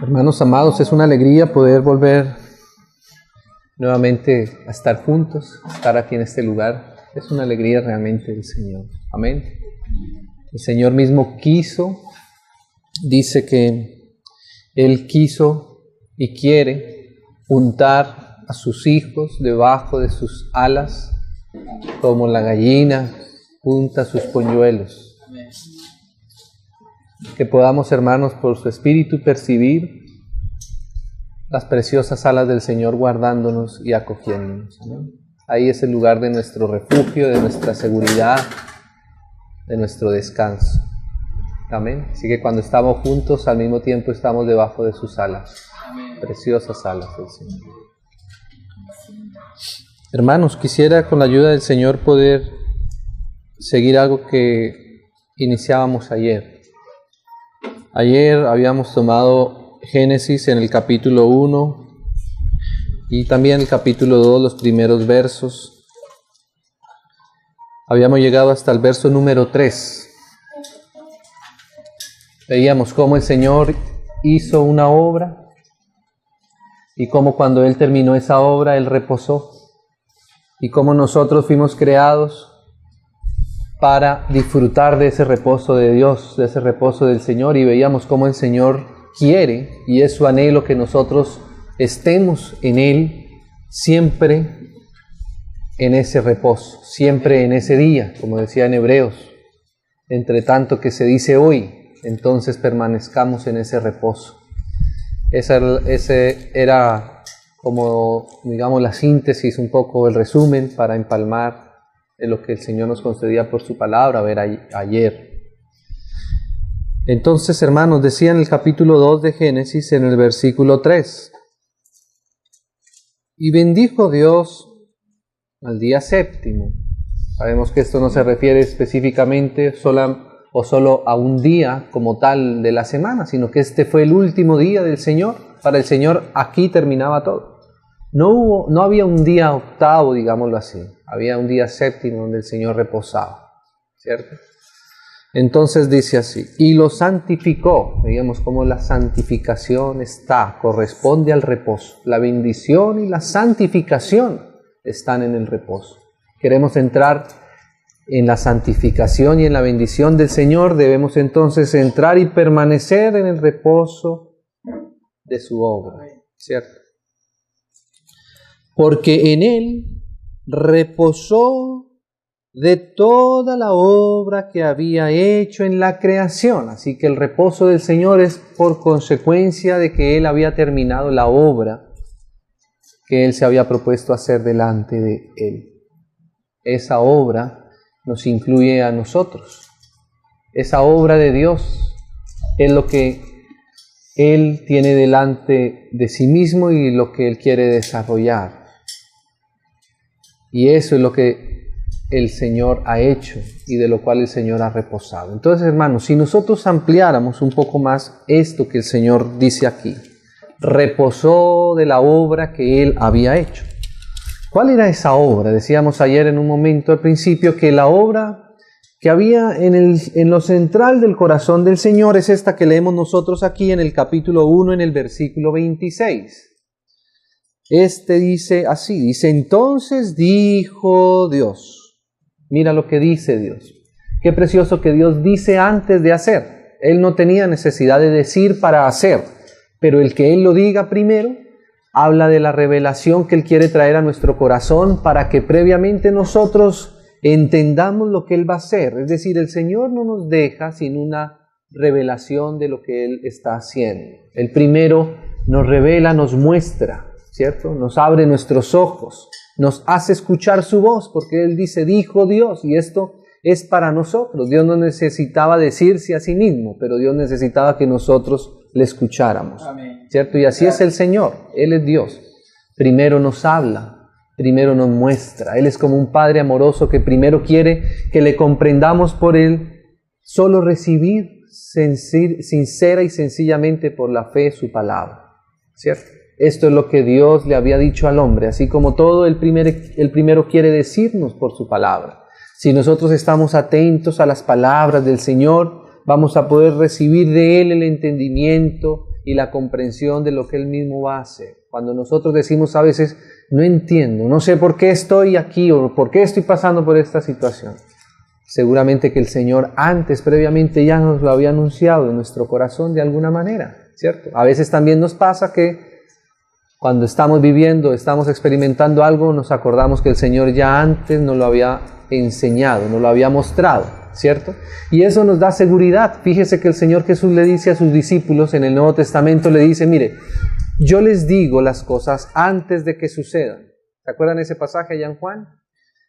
Hermanos amados, es una alegría poder volver nuevamente a estar juntos, estar aquí en este lugar. Es una alegría realmente del Señor. Amén. El Señor mismo quiso, dice que Él quiso y quiere juntar a sus hijos debajo de sus alas, como la gallina junta sus polluelos. Que podamos, hermanos, por su Espíritu percibir las preciosas alas del Señor guardándonos y acogiéndonos. ¿No? Ahí es el lugar de nuestro refugio, de nuestra seguridad, de nuestro descanso. Amén. Así que cuando estamos juntos, al mismo tiempo estamos debajo de sus alas. Amén. Preciosas alas del Señor. Hermanos, quisiera con la ayuda del Señor poder seguir algo que iniciábamos ayer. Ayer habíamos tomado Génesis en el capítulo 1 y también el capítulo 2, los primeros versos. Habíamos llegado hasta el verso número 3. Veíamos cómo el Señor hizo una obra y cómo cuando Él terminó esa obra, Él reposó. Y cómo nosotros fuimos creados para disfrutar de ese reposo de Dios, de ese reposo del Señor, y veíamos cómo el Señor quiere, y es su anhelo, que nosotros estemos en Él siempre en ese reposo, siempre en ese día, como decía en Hebreos, entre tanto que se dice hoy, entonces permanezcamos en ese reposo. Ese era como, digamos, la síntesis, un poco el resumen para empalmar de lo que el Señor nos concedía por su palabra, a ver ayer. Entonces, hermanos, decía en el capítulo 2 de Génesis, en el versículo 3, y bendijo Dios al día séptimo. Sabemos que esto no se refiere específicamente solo a un día como tal de la semana, sino que este fue el último día del Señor. Para el Señor aquí terminaba todo. No había un día octavo, digámoslo así. Había un día séptimo donde el Señor reposaba, ¿cierto? Entonces dice así, y lo santificó. Veíamos cómo la santificación corresponde al reposo. La bendición y la santificación están en el reposo. Queremos entrar en la santificación y en la bendición del Señor, debemos entonces entrar y permanecer en el reposo de su obra, ¿cierto? Porque en Él reposó de toda la obra que había hecho en la creación. Así que el reposo del Señor es por consecuencia de que Él había terminado la obra que Él se había propuesto hacer delante de Él. Esa obra nos incluye a nosotros. Esa obra de Dios es lo que Él tiene delante de sí mismo y lo que Él quiere desarrollar. Y eso es lo que el Señor ha hecho y de lo cual el Señor ha reposado. Entonces, hermanos, si nosotros ampliáramos un poco más esto que el Señor dice aquí, reposó de la obra que Él había hecho. ¿Cuál era esa obra? Decíamos ayer en un momento al principio que la obra que había en lo central del corazón del Señor es esta que leemos nosotros aquí en el capítulo 1, en el versículo 26. Dice así, dice, entonces dijo Dios. Mira lo que dice Dios. Qué precioso que Dios dice antes de hacer. Él no tenía necesidad de decir para hacer, pero el que Él lo diga primero, habla de la revelación que Él quiere traer a nuestro corazón para que previamente nosotros entendamos lo que Él va a hacer. Es decir, el Señor no nos deja sin una revelación de lo que Él está haciendo. Él primero nos revela, nos muestra, ¿cierto? Nos abre nuestros ojos, nos hace escuchar su voz, porque Él dice, dijo Dios, y esto es para nosotros. Dios no necesitaba decirse a sí mismo, pero Dios necesitaba que nosotros le escucháramos. Amén. ¿Cierto? Y así es el Señor, Él es Dios. Primero nos habla, primero nos muestra. Él es como un Padre amoroso que primero quiere que le comprendamos por Él, solo recibir sincera y sencillamente por la fe su palabra, ¿cierto? Esto es lo que Dios le había dicho al hombre, así como todo el primero quiere decirnos por su palabra. Si nosotros estamos atentos a las palabras del Señor, vamos a poder recibir de Él el entendimiento y la comprensión de lo que Él mismo va a hacer. Cuando nosotros decimos a veces, no entiendo, no sé por qué estoy aquí o por qué estoy pasando por esta situación. Seguramente que el Señor antes, previamente, ya nos lo había anunciado en nuestro corazón de alguna manera, ¿cierto? A veces también nos pasa que cuando estamos viviendo, estamos experimentando algo, nos acordamos que el Señor ya antes nos lo había enseñado, nos lo había mostrado, ¿cierto? Y eso nos da seguridad. Fíjese que el Señor Jesús le dice a sus discípulos en el Nuevo Testamento, le dice, mire, yo les digo las cosas antes de que sucedan. ¿Se acuerdan ese pasaje allá en Juan?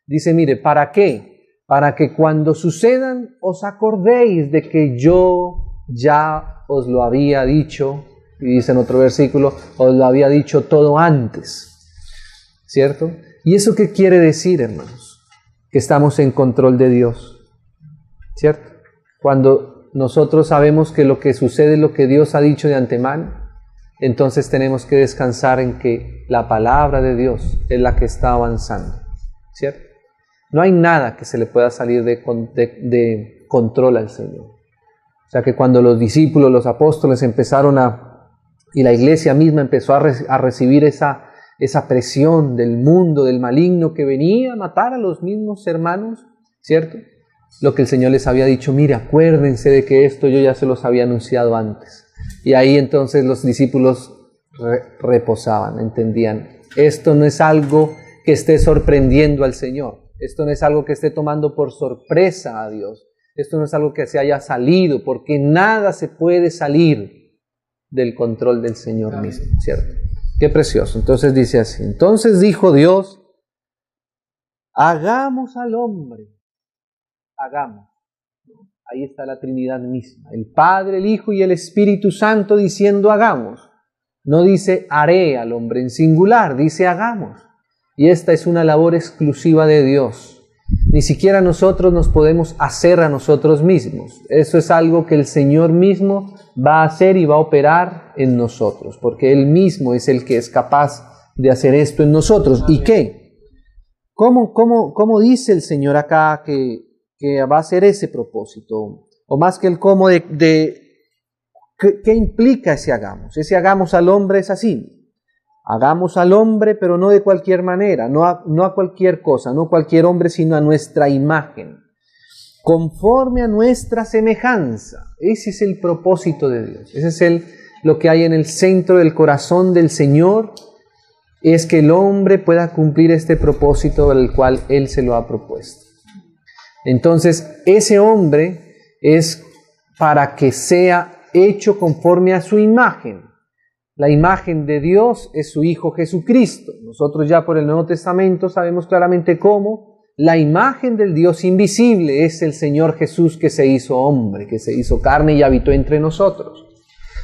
Dice, mire, ¿para qué? Para que cuando sucedan os acordéis de que yo ya os lo había dicho. Y dice en otro versículo, os lo había dicho todo antes, ¿cierto? ¿Y eso qué quiere decir, hermanos? Que estamos en control de Dios, ¿cierto? Cuando nosotros sabemos que lo que sucede es lo que Dios ha dicho de antemano, entonces tenemos que descansar en que la palabra de Dios es la que está avanzando, ¿cierto? No hay nada que se le pueda salir de control al Señor. O sea que cuando los discípulos, los apóstoles empezaron y la iglesia misma empezó a recibir esa presión del mundo, del maligno que venía a matar a los mismos hermanos, ¿cierto? Lo que el Señor les había dicho, mire, acuérdense de que esto yo ya se los había anunciado antes. Y ahí entonces los discípulos reposaban, entendían, esto no es algo que esté sorprendiendo al Señor, esto no es algo que esté tomando por sorpresa a Dios, esto no es algo que se haya salido, porque nada se puede salir del control del Señor mismo, ¿cierto? Qué precioso. Entonces dice así, entonces dijo Dios, hagamos al hombre, hagamos. Ahí está la Trinidad misma, el Padre, el Hijo y el Espíritu Santo diciendo hagamos. No dice haré al hombre en singular, dice hagamos. Y esta es una labor exclusiva de Dios. Ni siquiera nosotros nos podemos hacer a nosotros mismos. Eso es algo que el Señor mismo va a hacer y va a operar en nosotros, porque Él mismo es el que es capaz de hacer esto en nosotros. ¿Y qué? ¿Cómo dice el Señor acá que va a hacer ese propósito? O más que el cómo ¿qué implica ese hagamos? Ese hagamos al hombre es así. Hagamos al hombre, pero no de cualquier manera, no a cualquier cosa, no cualquier hombre, sino a nuestra imagen, conforme a nuestra semejanza. Ese es el propósito de Dios. Ese es lo que hay en el centro del corazón del Señor, es que el hombre pueda cumplir este propósito al cual Él se lo ha propuesto. Entonces, ese hombre es para que sea hecho conforme a su imagen. La imagen de Dios es su Hijo Jesucristo. Nosotros ya por el Nuevo Testamento sabemos claramente cómo la imagen del Dios invisible es el Señor Jesús que se hizo hombre, que se hizo carne y habitó entre nosotros.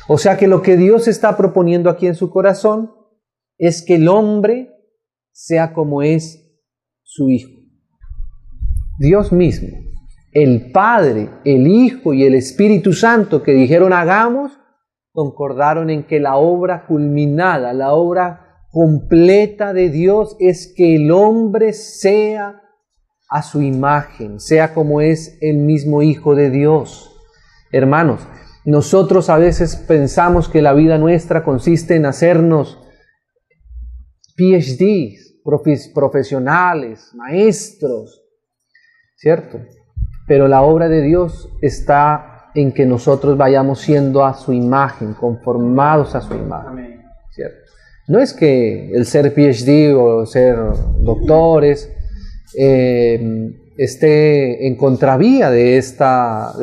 O sea que lo que Dios está proponiendo aquí en su corazón es que el hombre sea como es su Hijo. Dios mismo, el Padre, el Hijo y el Espíritu Santo que dijeron hagamos, concordaron en que la obra culminada, la obra completa de Dios es que el hombre sea a su imagen, sea como es el mismo Hijo de Dios. Hermanos, nosotros a veces pensamos que la vida nuestra consiste en hacernos PhDs, profesionales, maestros, ¿cierto? Pero la obra de Dios está en que nosotros vayamos siendo a su imagen, conformados a su imagen, ¿cierto? No es que el ser PhD o ser doctores esté en contravía de esta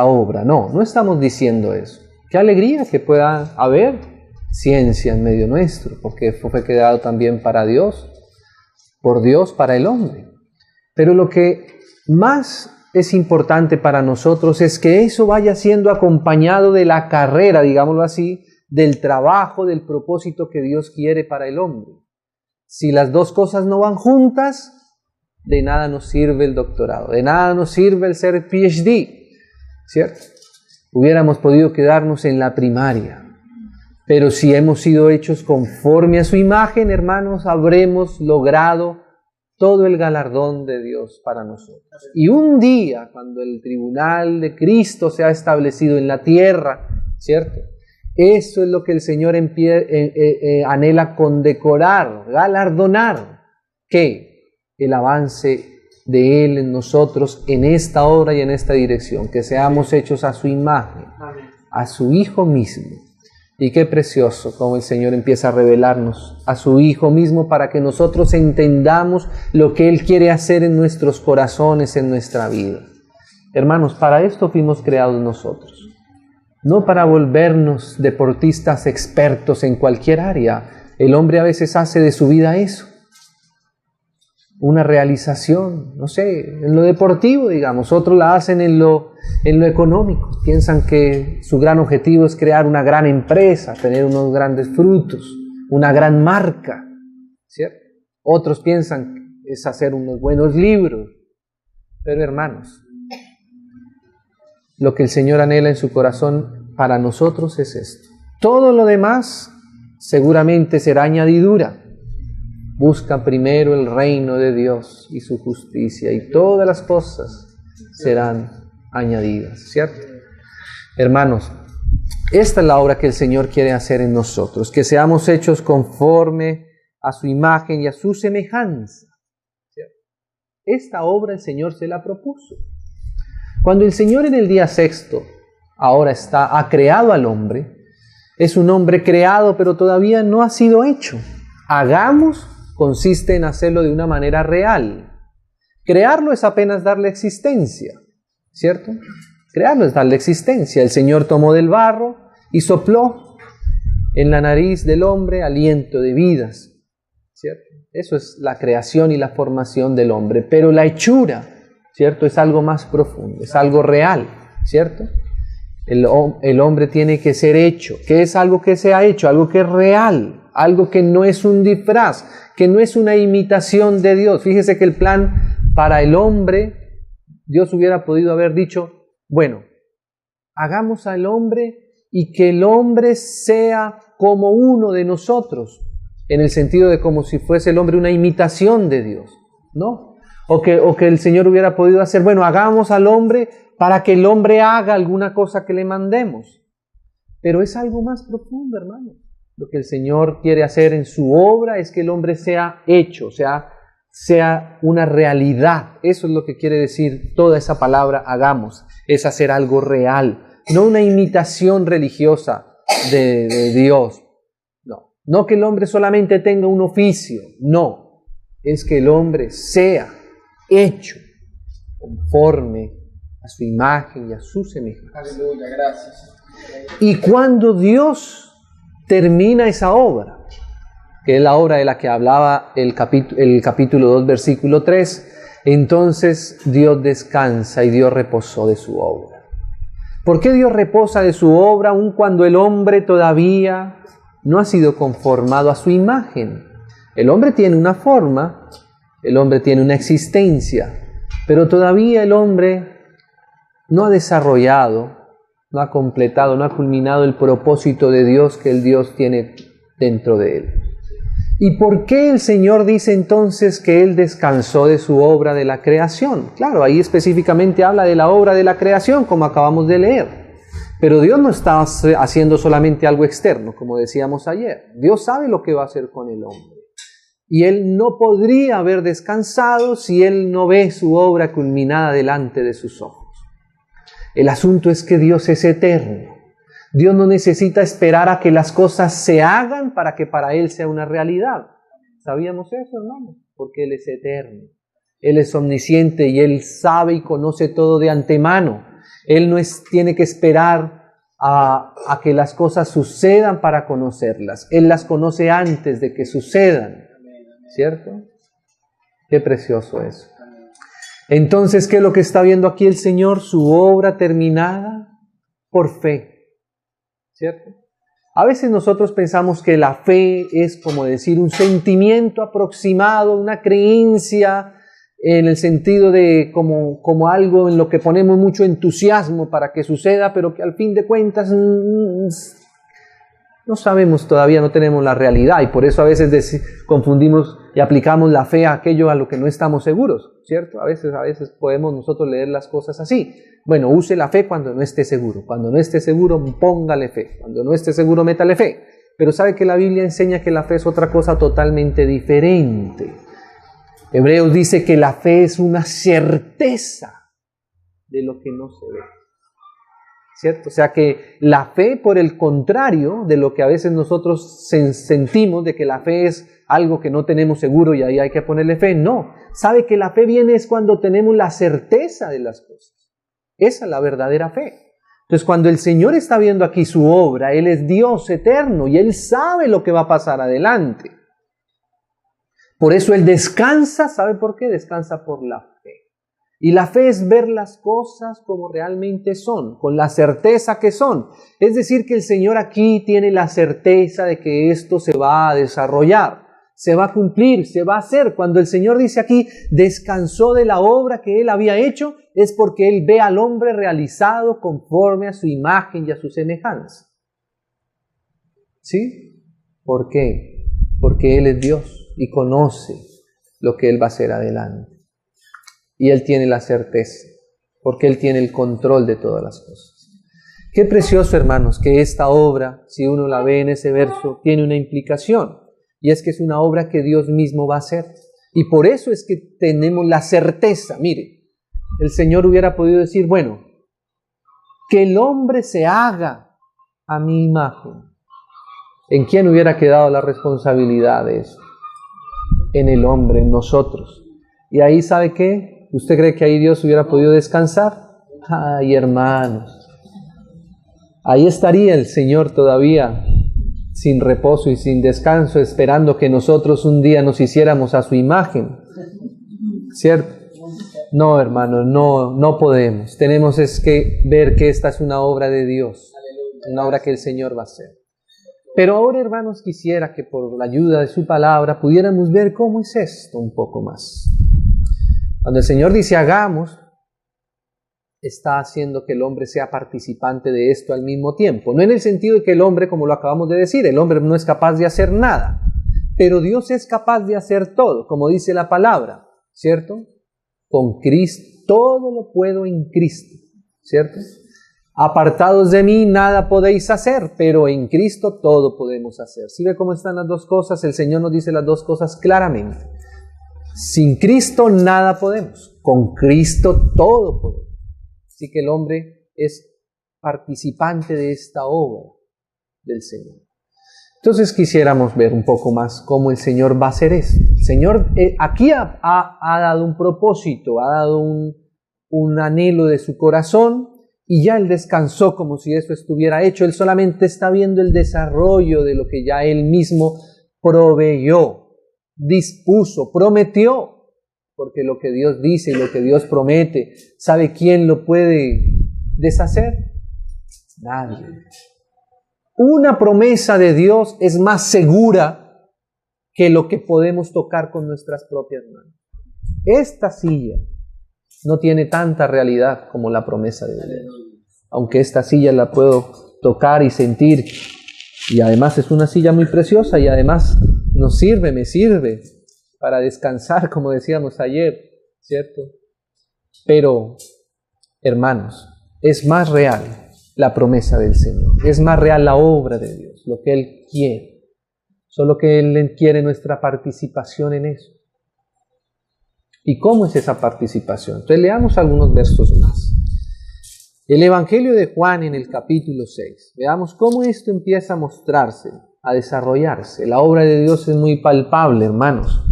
obra, no estamos diciendo eso. Qué alegría que pueda haber ciencia en medio nuestro, porque fue creado también para Dios, por Dios, para el hombre. Pero lo que más es importante para nosotros es que eso vaya siendo acompañado de la carrera, digámoslo así, del trabajo, del propósito que Dios quiere para el hombre. Si las dos cosas no van juntas, de nada nos sirve el doctorado, de nada nos sirve el ser PhD, ¿cierto? Hubiéramos podido quedarnos en la primaria, pero si hemos sido hechos conforme a su imagen, hermanos, habremos logrado todo el galardón de Dios para nosotros. Y un día, cuando el tribunal de Cristo se ha establecido en la tierra, ¿cierto? Eso es lo que el Señor anhela condecorar, galardonar. ¿Qué? El avance de Él en nosotros, en esta obra y en esta dirección. Que seamos hechos a su imagen, a su Hijo mismo. Y qué precioso como el Señor empieza a revelarnos a su Hijo mismo para que nosotros entendamos lo que Él quiere hacer en nuestros corazones, en nuestra vida. Hermanos, para esto fuimos creados nosotros. No para volvernos deportistas expertos en cualquier área. El hombre a veces hace de su vida eso. Una realización, no sé, en lo deportivo, digamos. Otros la hacen en lo económico. Piensan que su gran objetivo es crear una gran empresa, tener unos grandes frutos, una gran marca, ¿cierto? Otros piensan que es hacer unos buenos libros. Pero hermanos, lo que el Señor anhela en su corazón para nosotros es esto. Todo lo demás seguramente será añadidura. Busca primero el reino de Dios y su justicia, y todas las cosas serán añadidas, ¿cierto? Hermanos, esta es la obra que el Señor quiere hacer en nosotros, que seamos hechos conforme a su imagen y a su semejanza, ¿cierto? Esta obra el Señor se la propuso. Cuando el Señor en el día sexto ahora ha creado al hombre, es un hombre creado, pero todavía no ha sido hecho. Hagamos consiste en hacerlo de una manera real. Crearlo es apenas darle existencia, ¿cierto? Crearlo es darle existencia. El Señor tomó del barro y sopló en la nariz del hombre aliento de vidas, ¿cierto? Eso es la creación y la formación del hombre. Pero la hechura, ¿cierto? Es algo más profundo, es algo real, ¿cierto? El hombre tiene que ser hecho. ¿Qué es algo que se ha hecho? Algo que es real, algo que no es un disfraz, que no es una imitación de Dios. Fíjese que el plan para el hombre, Dios hubiera podido haber dicho, bueno, hagamos al hombre y que el hombre sea como uno de nosotros, en el sentido de como si fuese el hombre una imitación de Dios, ¿no? O que el Señor hubiera podido hacer, bueno, hagamos al hombre para que el hombre haga alguna cosa que le mandemos. Pero es algo más profundo, hermano. Lo que el Señor quiere hacer en su obra es que el hombre sea hecho, sea una realidad. Eso es lo que quiere decir toda esa palabra hagamos, es hacer algo real, no una imitación religiosa de Dios. No que el hombre solamente tenga un oficio, no, es que el hombre sea hecho conforme a su imagen y a su semejanza. Aleluya, gracias. Y cuando Dios termina esa obra, que es la obra de la que hablaba el capítulo 2, versículo 3, entonces Dios descansa y Dios reposó de su obra. ¿Por qué Dios reposa de su obra aun cuando el hombre todavía no ha sido conformado a su imagen? El hombre tiene una forma, el hombre tiene una existencia, pero todavía el hombre no ha desarrollado, no ha completado, no ha culminado el propósito de Dios que el Dios tiene dentro de él. ¿Y por qué el Señor dice entonces que Él descansó de su obra de la creación? Claro, ahí específicamente habla de la obra de la creación, como acabamos de leer. Pero Dios no está haciendo solamente algo externo, como decíamos ayer. Dios sabe lo que va a hacer con el hombre. Y Él no podría haber descansado si Él no ve su obra culminada delante de sus ojos. El asunto es que Dios es eterno. Dios no necesita esperar a que las cosas se hagan para que para Él sea una realidad. ¿Sabíamos eso, hermano? Porque Él es eterno. Él es omnisciente y Él sabe y conoce todo de antemano. Él no tiene que esperar a que las cosas sucedan para conocerlas. Él las conoce antes de que sucedan. ¿Cierto? Qué precioso eso. Entonces, ¿qué es lo que está viendo aquí el Señor? Su obra terminada por fe. ¿Cierto? A veces nosotros pensamos que la fe es como decir un sentimiento aproximado, una creencia en el sentido de como algo en lo que ponemos mucho entusiasmo para que suceda, pero que al fin de cuentas no sabemos todavía, no tenemos la realidad, y por eso a veces confundimos y aplicamos la fe a aquello a lo que no estamos seguros, ¿cierto? A veces podemos nosotros leer las cosas así. Bueno, use la fe cuando no esté seguro. Cuando no esté seguro, póngale fe. Cuando no esté seguro, métale fe. Pero sabe que la Biblia enseña que la fe es otra cosa totalmente diferente. Hebreos dice que la fe es una certeza de lo que no se ve, ¿cierto? O sea que la fe, por el contrario de lo que a veces nosotros sentimos, de que la fe es algo que no tenemos seguro y ahí hay que ponerle fe, no. Sabe que la fe viene es cuando tenemos la certeza de las cosas. Esa es la verdadera fe. Entonces, cuando el Señor está viendo aquí su obra, Él es Dios eterno y Él sabe lo que va a pasar adelante. Por eso Él descansa. ¿Sabe por qué? Descansa por la fe. Y la fe es ver las cosas como realmente son, con la certeza que son. Es decir, que el Señor aquí tiene la certeza de que esto se va a desarrollar, se va a cumplir, se va a hacer. Cuando el Señor dice aquí, descansó de la obra que Él había hecho, es porque Él ve al hombre realizado conforme a su imagen y a su semejanza. ¿Sí? ¿Por qué? Porque Él es Dios y conoce lo que Él va a hacer adelante. Y Él tiene la certeza, porque Él tiene el control de todas las cosas. Qué precioso, hermanos, que esta obra, si uno la ve en ese verso, tiene una implicación. Y es que es una obra que Dios mismo va a hacer. Y por eso es que tenemos la certeza. Mire, el Señor hubiera podido decir, bueno, que el hombre se haga a mi imagen. ¿En quién hubiera quedado la responsabilidad de eso? En el hombre, en nosotros. Y ahí, ¿sabe qué? ¿Usted cree que ahí Dios hubiera podido descansar? Ay, hermanos. Ahí estaría el Señor todavía sin reposo y sin descanso, esperando que nosotros un día nos hiciéramos a su imagen. ¿Cierto? No, hermanos, no podemos. Tenemos es que ver que esta es una obra de Dios, una obra que el Señor va a hacer. Pero ahora, hermanos, quisiera que por la ayuda de su palabra pudiéramos ver cómo es esto un poco más. Cuando el Señor dice hagamos, está haciendo que el hombre sea participante de esto al mismo tiempo. No en el sentido de que el hombre, como lo acabamos de decir, el hombre no es capaz de hacer nada, pero Dios es capaz de hacer todo, como dice la palabra, ¿cierto? Con Cristo, todo lo puedo en Cristo, ¿cierto? Apartados de mí nada podéis hacer, pero en Cristo todo podemos hacer. ¿Sí ve cómo están las dos cosas? El Señor nos dice las dos cosas claramente. Sin Cristo nada podemos, con Cristo todo podemos. Así que el hombre es participante de esta obra del Señor. Entonces quisiéramos ver un poco más cómo el Señor va a hacer esto. El Señor aquí ha dado un propósito, ha dado un anhelo de su corazón y ya Él descansó como si eso estuviera hecho. Él solamente está viendo el desarrollo de lo que ya Él mismo proveyó, dispuso, prometió. Porque lo que Dios dice y lo que Dios promete, ¿sabe quién lo puede deshacer? Nadie. Una promesa de Dios es más segura que lo que podemos tocar con nuestras propias manos. Esta silla no tiene tanta realidad como la promesa de Dios. Aunque esta silla la puedo tocar y sentir, y además es una silla muy preciosa y además nos sirve, me sirve para descansar, como decíamos ayer, ¿cierto? Pero, hermanos, es más real la promesa del Señor, es más real la obra de Dios, lo que Él quiere, solo que Él quiere nuestra participación en eso. ¿Y cómo es esa participación? Entonces leamos algunos versos más. El Evangelio de Juan en el capítulo 6. Veamos cómo esto empieza a mostrarse, a desarrollarse. La obra de Dios es muy palpable, hermanos.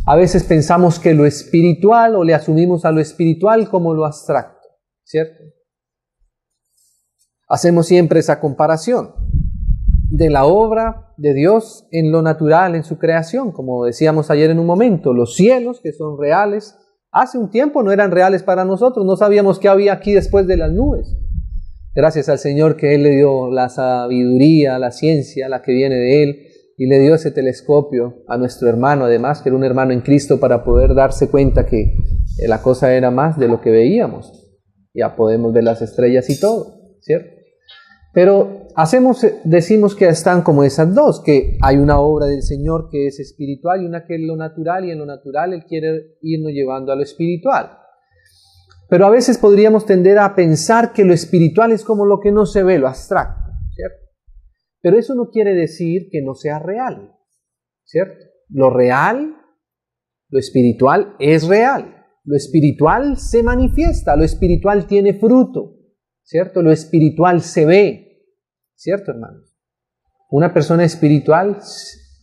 A veces pensamos que lo espiritual o le asumimos a lo espiritual como lo abstracto, ¿cierto? Hacemos siempre esa comparación de la obra de Dios en lo natural, en su creación, como decíamos ayer en un momento. Los cielos, que son reales, hace un tiempo no eran reales para nosotros, no sabíamos qué había aquí después de las nubes. Gracias al Señor que Él le dio la sabiduría, la ciencia, la que viene de Él, y le dio ese telescopio a nuestro hermano, además, que era un hermano en Cristo, para poder darse cuenta que la cosa era más de lo que veíamos. Ya podemos ver las estrellas y todo, ¿cierto? Pero decimos que están como esas dos, que hay una obra del Señor que es espiritual y una que es lo natural, y en lo natural Él quiere irnos llevando a lo espiritual. Pero a veces podríamos tender a pensar que lo espiritual es como lo que no se ve, lo abstracto, ¿cierto? Pero eso no quiere decir que no sea real, ¿cierto? Lo real, lo espiritual es real. Lo espiritual se manifiesta, lo espiritual tiene fruto, ¿cierto? Lo espiritual se ve, ¿cierto, hermanos? Una persona espiritual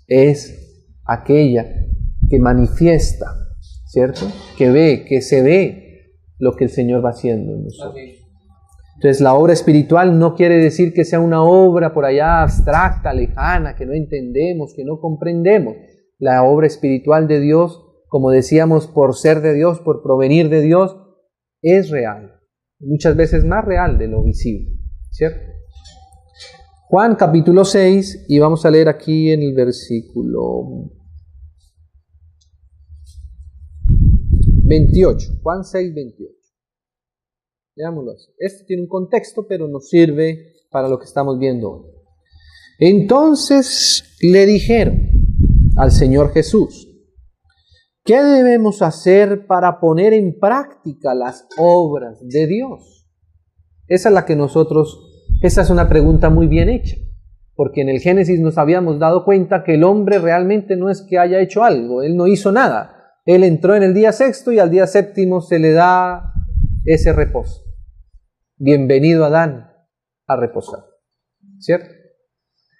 es aquella que manifiesta, ¿cierto? Que ve, que se ve lo que el Señor va haciendo en nosotros. Entonces, la obra espiritual no quiere decir que sea una obra por allá abstracta, lejana, que no entendemos, que no comprendemos. La obra espiritual de Dios, como decíamos, por ser de Dios, por provenir de Dios, es real. Muchas veces más real de lo visible, ¿cierto? Juan capítulo 6, y vamos a leer aquí en el versículo 28, Juan 6, 28. Leámoslo así. Esto tiene un contexto, pero nos sirve para lo que estamos viendo hoy. Entonces le dijeron al Señor Jesús: ¿qué debemos hacer para poner en práctica las obras de Dios? Esa es una pregunta muy bien hecha, porque en el Génesis nos habíamos dado cuenta que el hombre realmente no es que haya hecho algo, él no hizo nada. Él entró en el día sexto y al día séptimo se le da ese reposo. Bienvenido Adán a reposar, ¿cierto?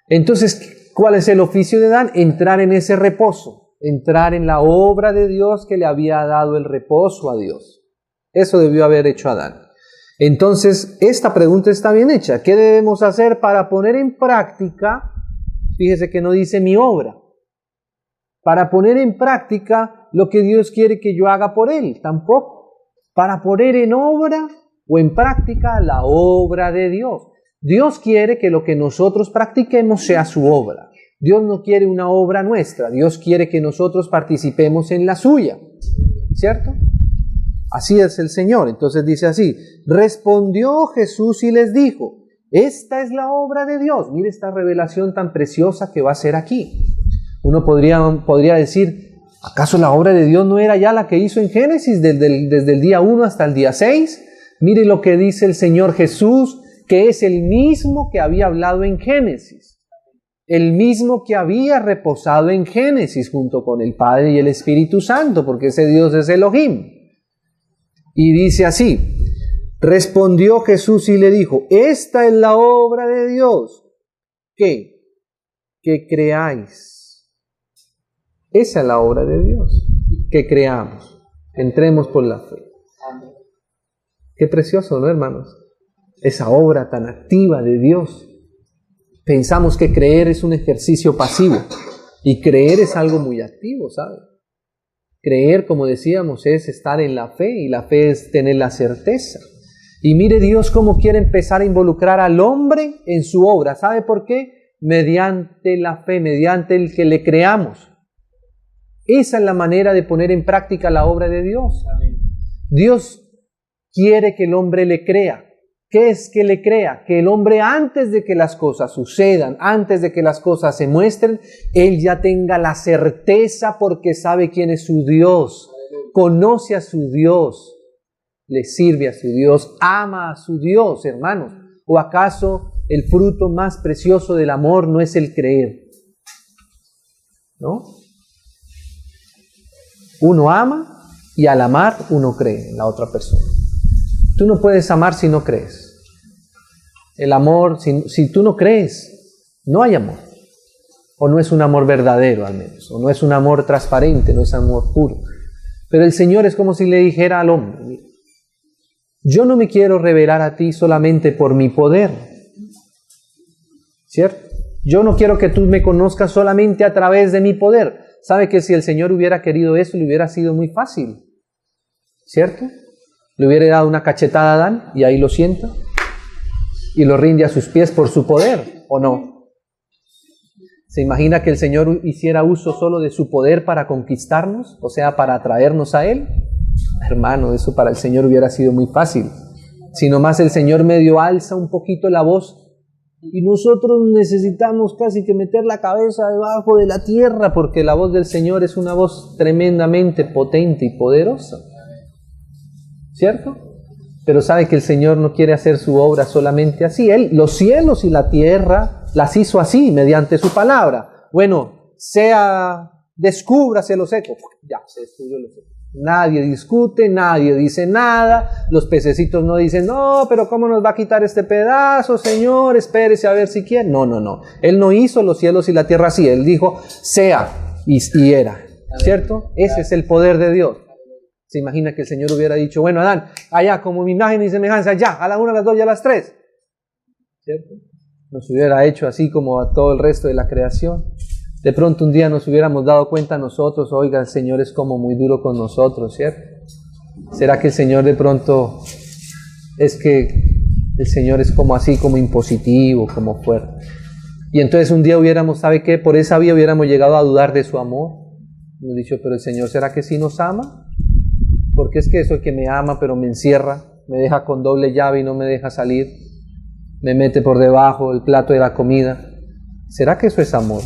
Entonces, ¿cuál es el oficio de Adán? Entrar en ese reposo, entrar en la obra de Dios que le había dado el reposo a Dios. Eso debió haber hecho Adán. Entonces, esta pregunta está bien hecha. ¿Qué debemos hacer para poner en práctica? Fíjese que no dice mi obra. Para poner en práctica lo que Dios quiere que yo haga por Él, tampoco. Para poner en obra o en práctica la obra de Dios. Dios quiere que lo que nosotros practiquemos sea su obra. Dios no quiere una obra nuestra, Dios quiere que nosotros participemos en la suya, ¿cierto? Así es el Señor. Entonces dice así: respondió Jesús y les dijo: esta es la obra de Dios. Mire esta revelación tan preciosa que va a ser aquí. Uno podría decir: ¿acaso la obra de Dios no era ya la que hizo en Génesis desde el día 1 hasta el día 6? Mire lo que dice el Señor Jesús, que es el mismo que había hablado en Génesis, el mismo que había reposado en Génesis junto con el Padre y el Espíritu Santo, porque ese Dios es Elohim. Y dice así: respondió Jesús y le dijo: esta es la obra de Dios, que creáis. Esa es la obra de Dios, que creamos, entremos por la fe. Qué precioso, ¿no, hermanos? Esa obra tan activa de Dios. Pensamos que creer es un ejercicio pasivo, y creer es algo muy activo, ¿sabe? Creer, como decíamos, es estar en la fe, y la fe es tener la certeza. Y mire Dios cómo quiere empezar a involucrar al hombre en su obra. ¿Sabe por qué? Mediante la fe, mediante el que le creamos. Esa es la manera de poner en práctica la obra de Dios. Amén. Dios quiere que el hombre le crea. ¿Qué es que le crea? Que el hombre, antes de que las cosas sucedan, antes de que las cosas se muestren, él ya tenga la certeza, porque sabe quién es su Dios, conoce a su Dios, le sirve a su Dios, ama a su Dios, hermanos. ¿O acaso el fruto más precioso del amor no es el creer? ¿No? Uno ama y al amar uno cree en la otra persona. Tú no puedes amar si no crees. El amor, si tú no crees, no hay amor. O no es un amor verdadero al menos. O no es un amor transparente, no es amor puro. Pero el Señor es como si le dijera al hombre: mira, yo no me quiero revelar a ti solamente por mi poder, ¿cierto? Yo no quiero que tú me conozcas solamente a través de mi poder. ¿Sabe que si el Señor hubiera querido eso, le hubiera sido muy fácil? ¿Cierto? Le hubiera dado una cachetada a Adán y ahí lo sienta y lo rinde a sus pies por su poder, ¿o no? ¿Se imagina que el Señor hiciera uso solo de su poder para conquistarnos? O sea, para atraernos a Él. Hermano, eso para el Señor hubiera sido muy fácil. Si nomás el Señor medio alza un poquito la voz Y nosotros necesitamos casi que meter la cabeza debajo de la tierra, porque la voz del Señor es una voz tremendamente potente y poderosa. ¿Cierto? Pero sabe que el Señor no quiere hacer su obra solamente así. Él, los cielos y la tierra, las hizo así, mediante su palabra. Bueno, descúbrase lo seco. Ya, se descubrió lo seco. Nadie discute, nadie dice nada, los pececitos no dicen, no, pero ¿cómo nos va a quitar este pedazo, Señor? Espérese a ver si quiere. No. Él no hizo los cielos y la tierra así, Él dijo, sea, y era, ¿cierto? Ese es el poder de Dios. Se imagina que el Señor hubiera dicho, bueno, Adán, allá como mi imagen y semejanza, ya, a la 1, a las 2 y a las 3. ¿Cierto? Nos hubiera hecho así como a todo el resto de la creación. De pronto un día nos hubiéramos dado cuenta nosotros, oiga, el Señor es como muy duro con nosotros, ¿cierto? ¿Será que el Señor de pronto es que el Señor es como así, como impositivo, como fuerte? Y entonces un día hubiéramos, ¿sabe qué? Por esa vía hubiéramos llegado a dudar de su amor. Hemos dicho, pero el Señor, ¿será que sí nos ama? Porque es que eso es que me ama, pero me encierra, me deja con doble llave y no me deja salir, me mete por debajo el plato de la comida. ¿Será que eso es amor?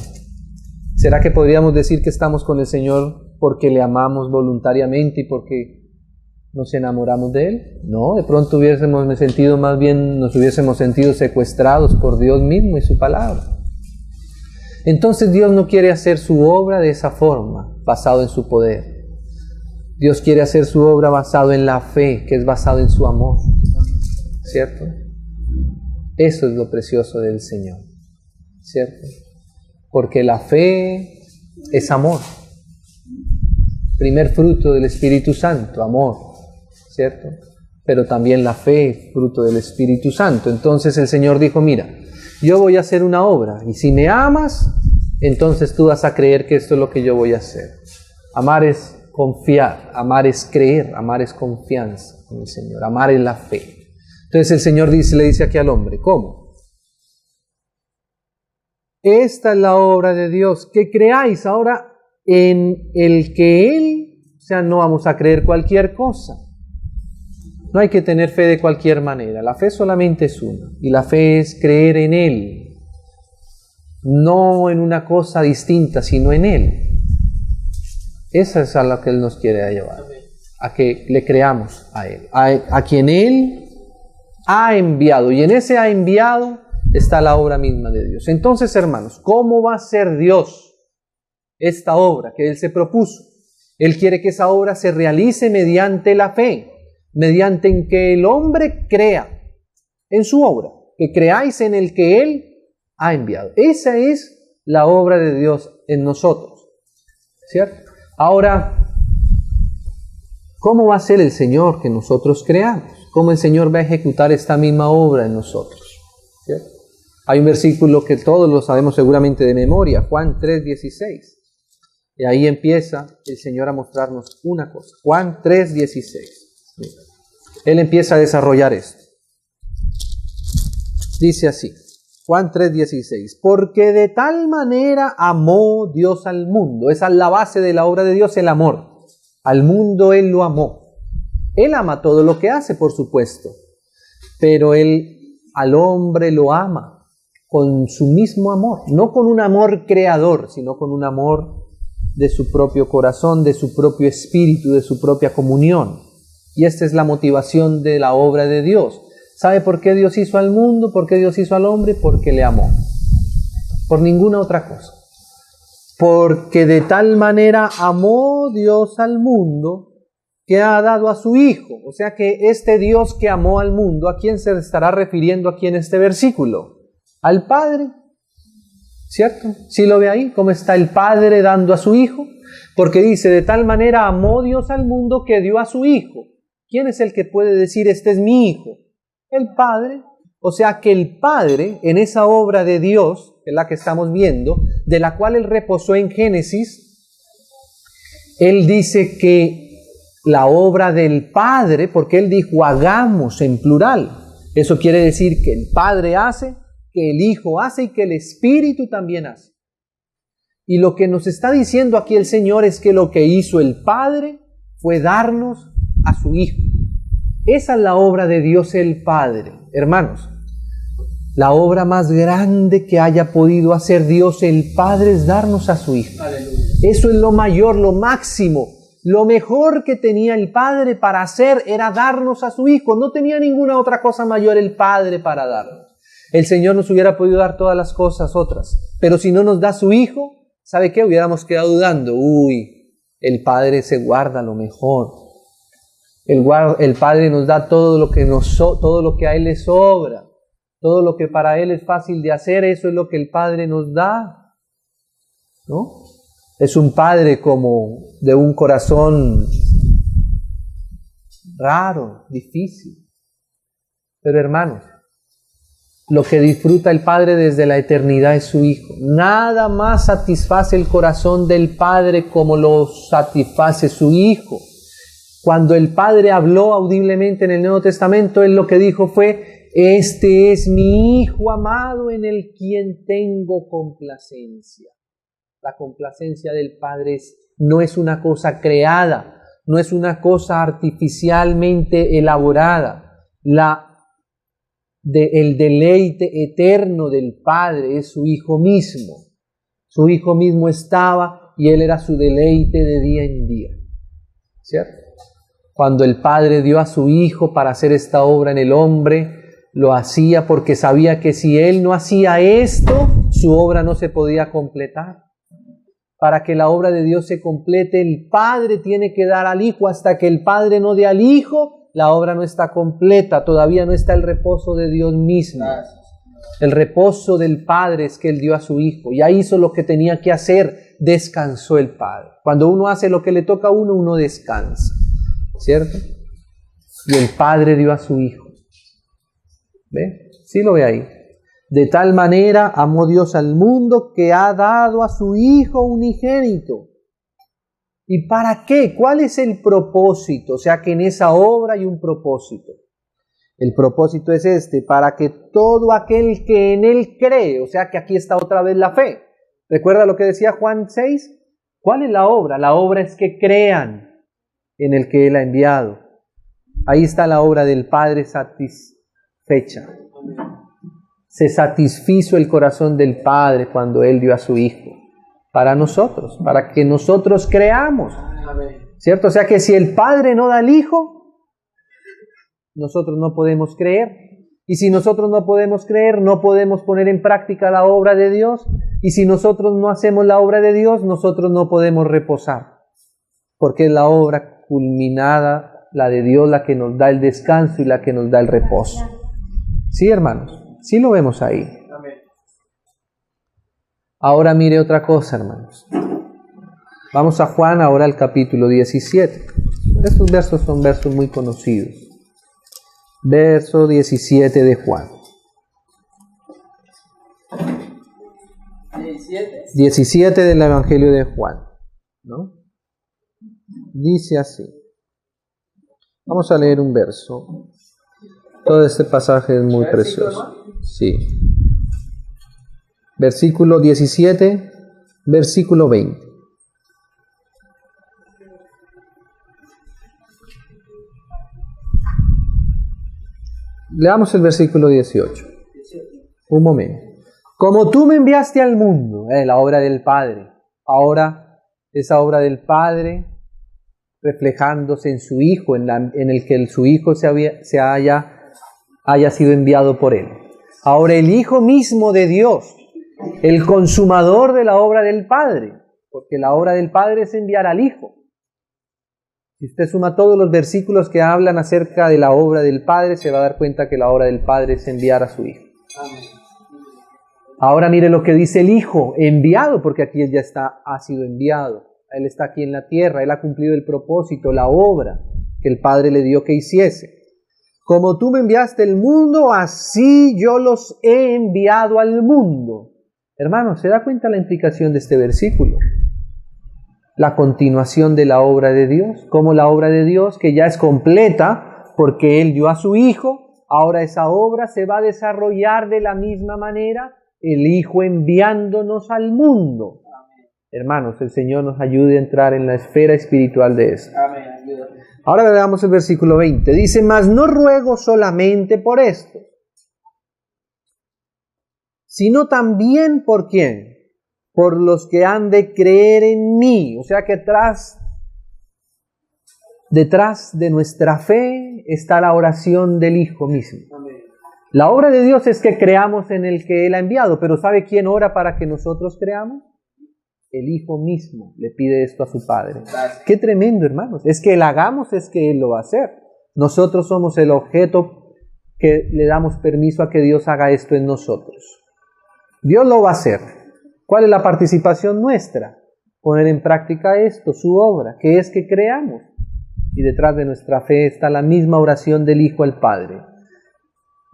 ¿Será que podríamos decir que estamos con el Señor porque le amamos voluntariamente y porque nos enamoramos de Él? No, de pronto hubiésemos sentido, más bien nos hubiésemos sentido secuestrados por Dios mismo y su palabra. Entonces Dios no quiere hacer su obra de esa forma, basado en su poder. Dios quiere hacer su obra basado en la fe, que es basado en su amor, ¿cierto? Eso es lo precioso del Señor, ¿cierto? Porque la fe es amor. Primer fruto del Espíritu Santo, amor, ¿cierto? Pero también la fe, fruto del Espíritu Santo. Entonces el Señor dijo, mira, yo voy a hacer una obra, y si me amas, entonces tú vas a creer que esto es lo que yo voy a hacer. Amar es confiar, amar es creer, amar es confianza en el Señor, amar es la fe. Entonces el Señor le dice aquí al hombre, ¿cómo? Esta es la obra de Dios, que creáis ahora en el que Él, o sea, no vamos a creer cualquier cosa. No hay que tener fe de cualquier manera, la fe solamente es una, y la fe es creer en Él, no en una cosa distinta, sino en Él. Esa es a lo que Él nos quiere llevar, a que le creamos a Él, a quien Él ha enviado, y en ese ha enviado está la obra misma de Dios. Entonces, hermanos, ¿cómo va a ser Dios esta obra que Él se propuso? Él quiere que esa obra se realice mediante la fe, mediante en que el hombre crea en su obra, que creáis en el que Él ha enviado. Esa es la obra de Dios en nosotros, ¿cierto? Ahora, ¿cómo va a ser el Señor que nosotros creamos? ¿Cómo el Señor va a ejecutar esta misma obra en nosotros? ¿Cierto? Hay un versículo que todos lo sabemos seguramente de memoria, Juan 3:16. Y ahí empieza el Señor a mostrarnos una cosa. Juan 3:16. Él empieza a desarrollar esto. Dice así, Juan 3:16. Porque de tal manera amó Dios al mundo. Esa es la base de la obra de Dios, el amor. Al mundo Él lo amó. Él ama todo lo que hace, por supuesto. Pero Él al hombre lo ama con su mismo amor, no con un amor creador, sino con un amor de su propio corazón, de su propio espíritu, de su propia comunión. Y esta es la motivación de la obra de Dios. ¿Sabe por qué Dios hizo al mundo? ¿Por qué Dios hizo al hombre? Porque le amó. Por ninguna otra cosa. Porque de tal manera amó Dios al mundo que ha dado a su Hijo. O sea que este Dios que amó al mundo, ¿a quién se estará refiriendo aquí en este versículo? Al Padre, ¿cierto? ¿Sí lo ve ahí? ¿Cómo está el Padre dando a su Hijo? Porque dice, de tal manera amó Dios al mundo que dio a su Hijo. ¿Quién es el que puede decir, este es mi Hijo? El Padre. O sea que el Padre, en esa obra de Dios, que es la que estamos viendo, de la cual Él reposó en Génesis, Él dice que la obra del Padre, porque Él dijo, hagamos en plural. Eso quiere decir que el Padre hace, que el Hijo hace y que el Espíritu también hace. Y lo que nos está diciendo aquí el Señor es que lo que hizo el Padre fue darnos a su Hijo. Esa es la obra de Dios el Padre. Hermanos, La obra más grande que haya podido hacer Dios el Padre es darnos a su Hijo. Aleluya. Eso es lo mayor, lo máximo. Lo mejor que tenía el Padre para hacer era darnos a su Hijo. No tenía ninguna otra cosa mayor el Padre para darnos. El Señor nos hubiera podido dar todas las cosas otras. Pero si no nos da su Hijo, ¿sabe qué? Hubiéramos quedado dudando. El Padre se guarda lo mejor. El Padre nos da todo lo que a Él le sobra. Todo lo que para Él es fácil de hacer, eso es lo que el Padre nos da, ¿no? Es un Padre como de un corazón raro, difícil. Pero hermanos, lo que disfruta el Padre desde la eternidad es su Hijo. Nada más satisface el corazón del Padre como lo satisface su Hijo. Cuando el Padre habló audiblemente en el Nuevo Testamento, Él lo que dijo fue: este es mi Hijo amado en el quien tengo complacencia. La complacencia del Padre no es una cosa creada, no es una cosa artificialmente elaborada. El deleite eterno del Padre es su Hijo mismo. Su Hijo mismo estaba y Él era su deleite de día en día. ¿Cierto? Cuando el Padre dio a su Hijo para hacer esta obra en el hombre, lo hacía porque sabía que si Él no hacía esto, su obra no se podía completar. Para que la obra de Dios se complete, el Padre tiene que dar al Hijo. Hasta que el Padre no dé al Hijo, la obra no está completa. Todavía no está el reposo de Dios mismo. El reposo del Padre es que Él dio a su Hijo. Ya hizo lo que tenía que hacer, descansó el Padre. Cuando uno hace lo que le toca a uno, uno descansa. ¿Cierto? Y el Padre dio a su Hijo. ¿Ve? Sí lo ve ahí. De tal manera amó Dios al mundo que ha dado a su Hijo unigénito. ¿Y para qué? ¿Cuál es el propósito? O sea que en esa obra hay un propósito. El propósito es para que todo aquel que en Él cree, o sea que aquí está otra vez la fe. ¿Recuerda lo que decía Juan 6? ¿Cuál es la obra? La obra es que crean en el que Él ha enviado. Ahí está la obra del Padre satisfecha. Se satisfizo el corazón del Padre cuando Él dio a su Hijo para nosotros, para que nosotros creamos, ¿cierto? O sea que si el Padre no da al Hijo, nosotros no podemos creer, y si nosotros no podemos creer, no podemos poner en práctica la obra de Dios, y si nosotros no hacemos la obra de Dios, nosotros no podemos reposar, porque es la obra culminada, la de Dios, la que nos da el descanso y la que nos da el reposo. ¿Sí, hermanos? Sí lo vemos ahí. Ahora mire otra cosa, hermanos. Vamos a Juan ahora al capítulo 17. Estos versos son versos muy conocidos. Verso 17 de Juan. 17 del Evangelio de Juan, ¿no? Dice así. Vamos a leer un verso. Todo este pasaje es muy precioso. Sí. Versículo 17, versículo 20. Leamos el versículo 18. Un momento. Como tú me enviaste al mundo, la obra del Padre. Ahora, esa obra del Padre reflejándose en su Hijo, en el que su Hijo haya sido enviado por Él. Ahora el Hijo mismo de Dios, el consumador de la obra del Padre, porque la obra del Padre es enviar al Hijo. Si usted suma todos los versículos que hablan acerca de la obra del Padre, se va a dar cuenta que la obra del Padre es enviar a su Hijo. Amén. Ahora mire lo que dice el Hijo, enviado, porque aquí Él ya ha sido enviado. Él está aquí en la tierra, Él ha cumplido el propósito, la obra que el Padre le dio que hiciese. Como tú me enviaste al mundo, así yo los he enviado al mundo. Hermanos, ¿se da cuenta la implicación de este versículo? La continuación de la obra de Dios, como la obra de Dios que ya es completa porque Él dio a su Hijo, ahora esa obra se va a desarrollar de la misma manera, el Hijo enviándonos al mundo. Hermanos, el Señor nos ayude a entrar en la esfera espiritual de esto. Amén. Ahora veamos el versículo 20. Dice, mas no ruego solamente por esto, sino también ¿por quién? Por los que han de creer en mí. O sea que detrás de nuestra fe está la oración del Hijo mismo. La obra de Dios es que creamos en el que Él ha enviado, pero ¿sabe quién ora para que nosotros creamos? El Hijo mismo le pide esto a su Padre. Qué tremendo, hermanos. Es que el hagamos, es que Él lo va a hacer. Nosotros somos el objeto que le damos permiso a que Dios haga esto en nosotros. Dios lo va a hacer. ¿Cuál es la participación nuestra? Poner en práctica esto, su obra, que es que creamos. Y detrás de nuestra fe está la misma oración del Hijo al Padre.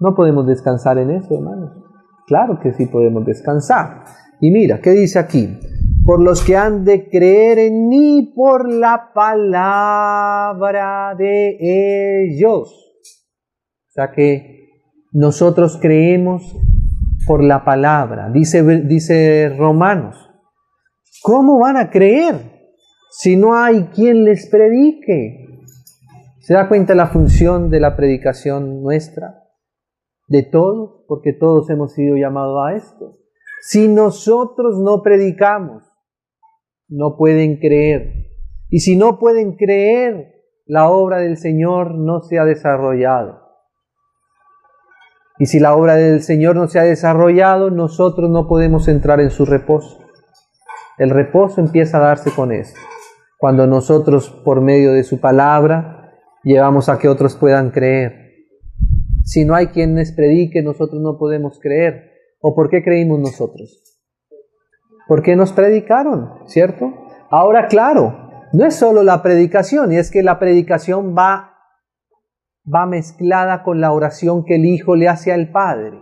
¿No podemos descansar en eso, hermanos? Claro que sí podemos descansar. Y mira, ¿qué dice aquí? Por los que han de creer en mí por la palabra de ellos. O sea que nosotros creemos por la palabra. Dice Romanos. ¿Cómo van a creer si no hay quien les predique? ¿Se da cuenta la función de la predicación nuestra? De todos, porque todos hemos sido llamados a esto. Si nosotros no predicamos, no pueden creer. Y si no pueden creer, la obra del Señor no se ha desarrollado. Y si la obra del Señor no se ha desarrollado, nosotros no podemos entrar en su reposo. El reposo empieza a darse con esto. Cuando nosotros, por medio de su palabra, llevamos a que otros puedan creer. Si no hay quien les predique, nosotros no podemos creer. ¿O por qué creímos nosotros? Porque nos predicaron, ¿cierto? Ahora, claro, no es solo la predicación, y es que la predicación va mezclada con la oración que el Hijo le hace al Padre,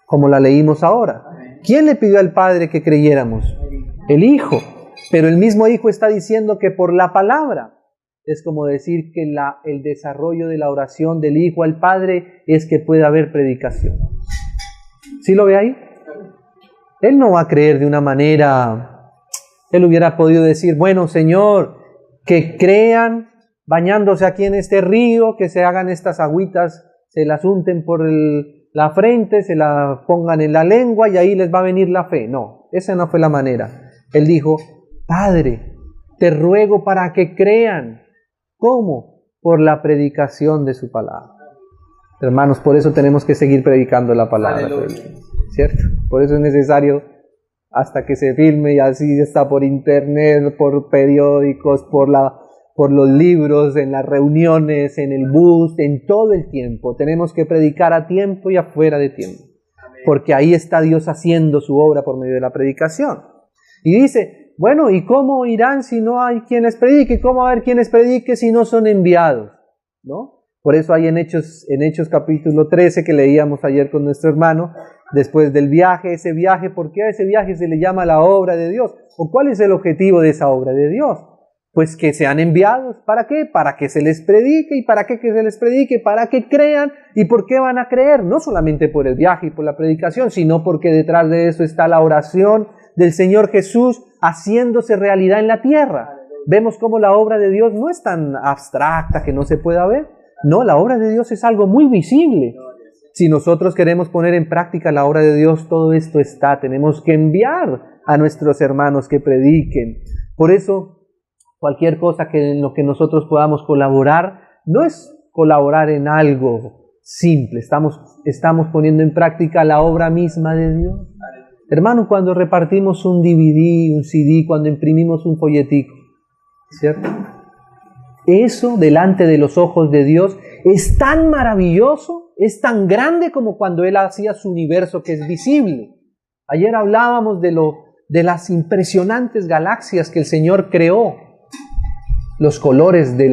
como la leímos ahora. ¿Quién le pidió al Padre que creyéramos? El Hijo. Pero el mismo Hijo está diciendo que por la palabra. Es como decir que el desarrollo de la oración del Hijo al Padre es que pueda haber predicación. ¿Sí lo ve ahí? Él no va a creer de una manera... Él hubiera podido decir, bueno, Señor, que crean bañándose aquí en este río, que se hagan estas agüitas, se las unten por la frente, se la pongan en la lengua y ahí les va a venir la fe. No, esa no fue la manera. Él dijo, Padre, te ruego para que crean. ¿Cómo? Por la predicación de su palabra. Hermanos, por eso tenemos que seguir predicando la palabra. ¿Cierto? Por eso es necesario, hasta que se filme y así está por internet, por periódicos, por los libros, en las reuniones, en el bus, en todo el tiempo. Tenemos que predicar a tiempo y afuera de tiempo. Porque ahí está Dios haciendo su obra por medio de la predicación. Y dice, bueno, ¿y cómo irán si no hay quien les predique? ¿Cómo va a haber quien les predique si no son enviados? ¿No? Por eso hay en Hechos capítulo 13 que leíamos ayer con nuestro hermano, después del viaje, ese viaje, ¿por qué a ese viaje se le llama la obra de Dios? ¿O cuál es el objetivo de esa obra de Dios? Pues que sean enviados. ¿Para qué? Para que se les predique. ¿Y para qué que se les predique? Para que crean. ¿Y por qué van a creer? No solamente por el viaje y por la predicación, sino porque detrás de eso está la oración del Señor Jesús haciéndose realidad en la tierra. Vemos cómo la obra de Dios no es tan abstracta que no se pueda ver. No, la obra de Dios es algo muy visible. Si nosotros queremos poner en práctica la obra de Dios, todo esto está. Tenemos que enviar a nuestros hermanos que prediquen. Por eso, cualquier cosa en lo que nosotros podamos colaborar, no es colaborar en algo simple. Estamos poniendo en práctica la obra misma de Dios. Hermano, cuando repartimos un DVD, un CD, cuando imprimimos un folletico, ¿cierto? Eso delante de los ojos de Dios es tan maravilloso, es tan grande como cuando Él hacía su universo que es visible. Ayer hablábamos de las impresionantes galaxias que el Señor creó, los colores de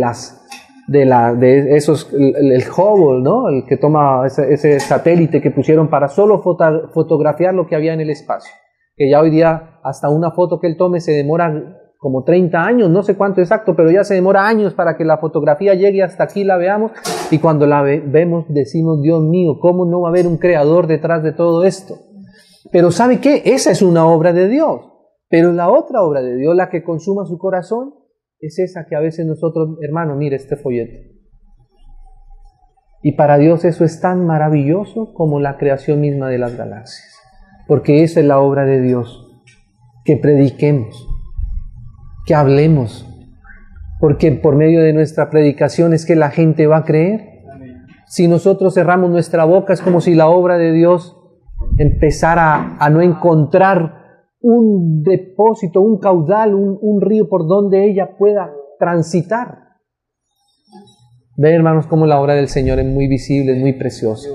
esos, el Hubble, ¿no? El que toma ese satélite que pusieron para solo fotografiar lo que había en el espacio. Que ya hoy día hasta una foto que él tome se demora como 30 años, no sé cuánto exacto, pero ya se demora años para que la fotografía llegue hasta aquí, la veamos, y cuando la vemos decimos, Dios mío, ¿cómo no va a haber un creador detrás de todo esto? Pero ¿sabe qué? Esa es una obra de Dios, pero la otra obra de Dios, la que consuma su corazón, es esa que a veces nosotros, hermano, mire este folleto. Y para Dios eso es tan maravilloso como la creación misma de las galaxias. Porque esa es la obra de Dios. Que prediquemos, que hablemos. Porque por medio de nuestra predicación es que la gente va a creer. Si nosotros cerramos nuestra boca, es como si la obra de Dios empezara a no encontrar un depósito, un caudal, un río por donde ella pueda transitar. Ven, hermanos, cómo la obra del Señor es muy visible, es muy preciosa.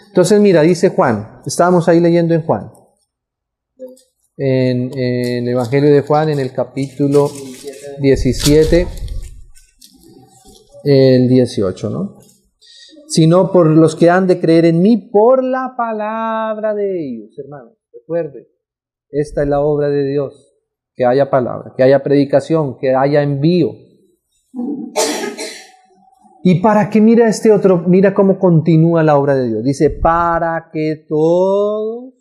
Entonces, mira, dice Juan, estábamos ahí leyendo en Juan, en el Evangelio de Juan, en el capítulo 17, el 18, ¿no? Sino por los que han de creer en mí por la palabra de ellos, hermanos. Recuerden, esta es la obra de Dios, que haya palabra, que haya predicación, que haya envío. Y para que mira cómo continúa la obra de Dios. Dice, para que todos,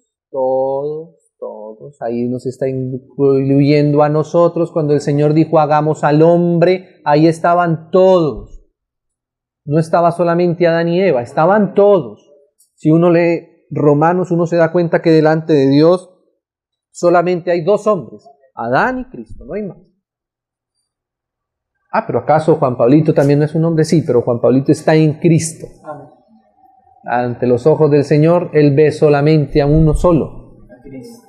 ahí nos está incluyendo a nosotros. Cuando el Señor dijo, hagamos al hombre, ahí estaban todos. No estaba solamente Adán y Eva, estaban todos. Si uno lee Romanos, uno se da cuenta que delante de Dios solamente hay dos hombres, Adán y Cristo, no hay más. Pero ¿acaso Juan Pablito también no es un hombre? Sí, pero Juan Pablito está en Cristo. Ante los ojos del Señor, Él ve solamente a uno solo,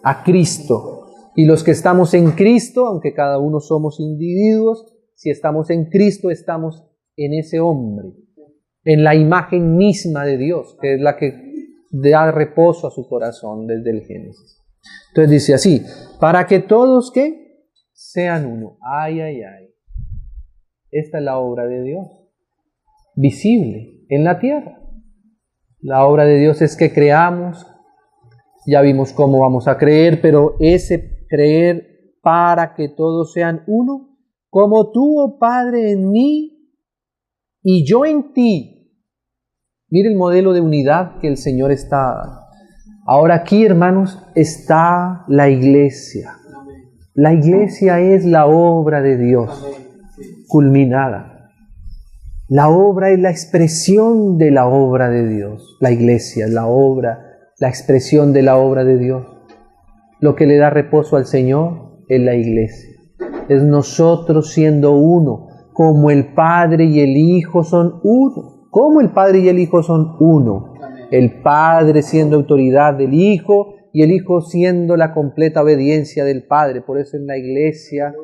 a Cristo. Y los que estamos en Cristo, aunque cada uno somos individuos, si estamos en Cristo, estamos en ese hombre, en la imagen misma de Dios, que es la que da reposo a su corazón desde el Génesis. Entonces dice así, para que todos, ¿qué? Sean uno. Ay. Esta es la obra de Dios, visible en la tierra. La obra de Dios es que creamos, ya vimos cómo vamos a creer, pero ese creer para que todos sean uno, como tú, oh Padre, en mí y yo en ti. Mire el modelo de unidad que el Señor está. Ahora aquí, hermanos, está la iglesia. La iglesia es la obra de Dios culminada. La obra es la expresión de la obra de Dios. La iglesia es la obra, la expresión de la obra de Dios. Lo que le da reposo al Señor es la iglesia. Es nosotros siendo uno, como el Padre y el Hijo son uno. Como el Padre y el Hijo son uno. El Padre siendo autoridad del Hijo y el Hijo siendo la completa obediencia del Padre. Por eso en la iglesia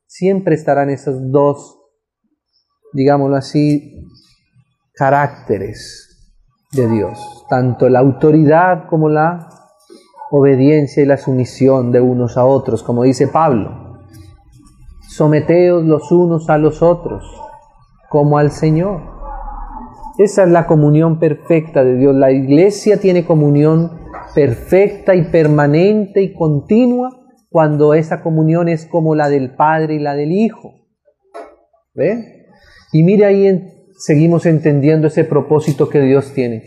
siempre estarán esos dos, digámoslo así, caracteres de Dios. Tanto la autoridad como la obediencia y la sumisión de unos a otros. Como dice Pablo, someteos los unos a los otros, como al Señor. Esa es la comunión perfecta de Dios. La iglesia tiene comunión perfecta y permanente y continua cuando esa comunión es como la del Padre y la del Hijo. ¿Ve? Y mire ahí, seguimos entendiendo ese propósito que Dios tiene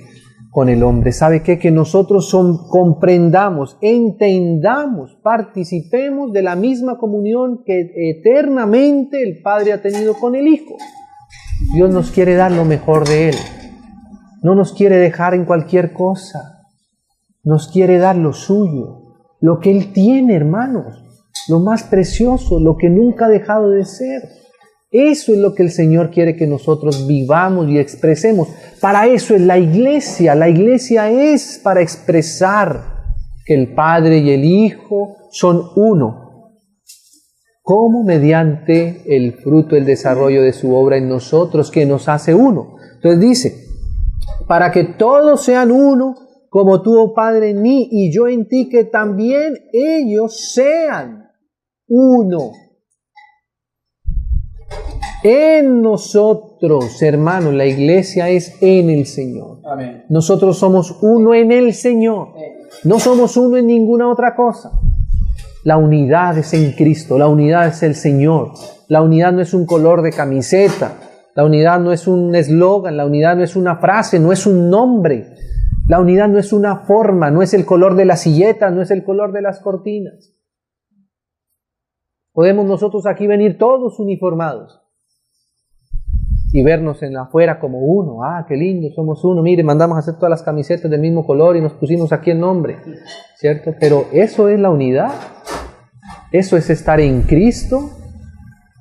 con el hombre. ¿Sabe qué? Que nosotros comprendamos, entendamos, participemos de la misma comunión que eternamente el Padre ha tenido con el Hijo. Dios nos quiere dar lo mejor de Él. No nos quiere dejar en cualquier cosa. Nos quiere dar lo suyo, lo que Él tiene, hermanos, lo más precioso, lo que nunca ha dejado de ser. Eso es lo que el Señor quiere que nosotros vivamos y expresemos. Para eso es la iglesia. La iglesia es para expresar que el Padre y el Hijo son uno. ¿Cómo? Mediante el fruto, el desarrollo de su obra en nosotros, que nos hace uno. Entonces dice, para que todos sean uno, como tú, oh Padre, en mí y yo en ti, que también ellos sean uno. En nosotros, hermanos, la iglesia es en el Señor. Amén. Nosotros somos uno en el Señor. No somos uno en ninguna otra cosa. La unidad es en Cristo, la unidad es el Señor. La unidad no es un color de camiseta, la unidad no es un eslogan, la unidad no es una frase, no es un nombre. La unidad no es una forma, no es el color de las silletas, no es el color de las cortinas. Podemos nosotros aquí venir todos uniformados. y vernos en la afuera como uno. Ah, qué lindo, somos uno. Mire, mandamos a hacer todas las camisetas del mismo color y nos pusimos aquí el nombre, ¿cierto? Pero ¿eso es la unidad? ¿Eso es estar en Cristo?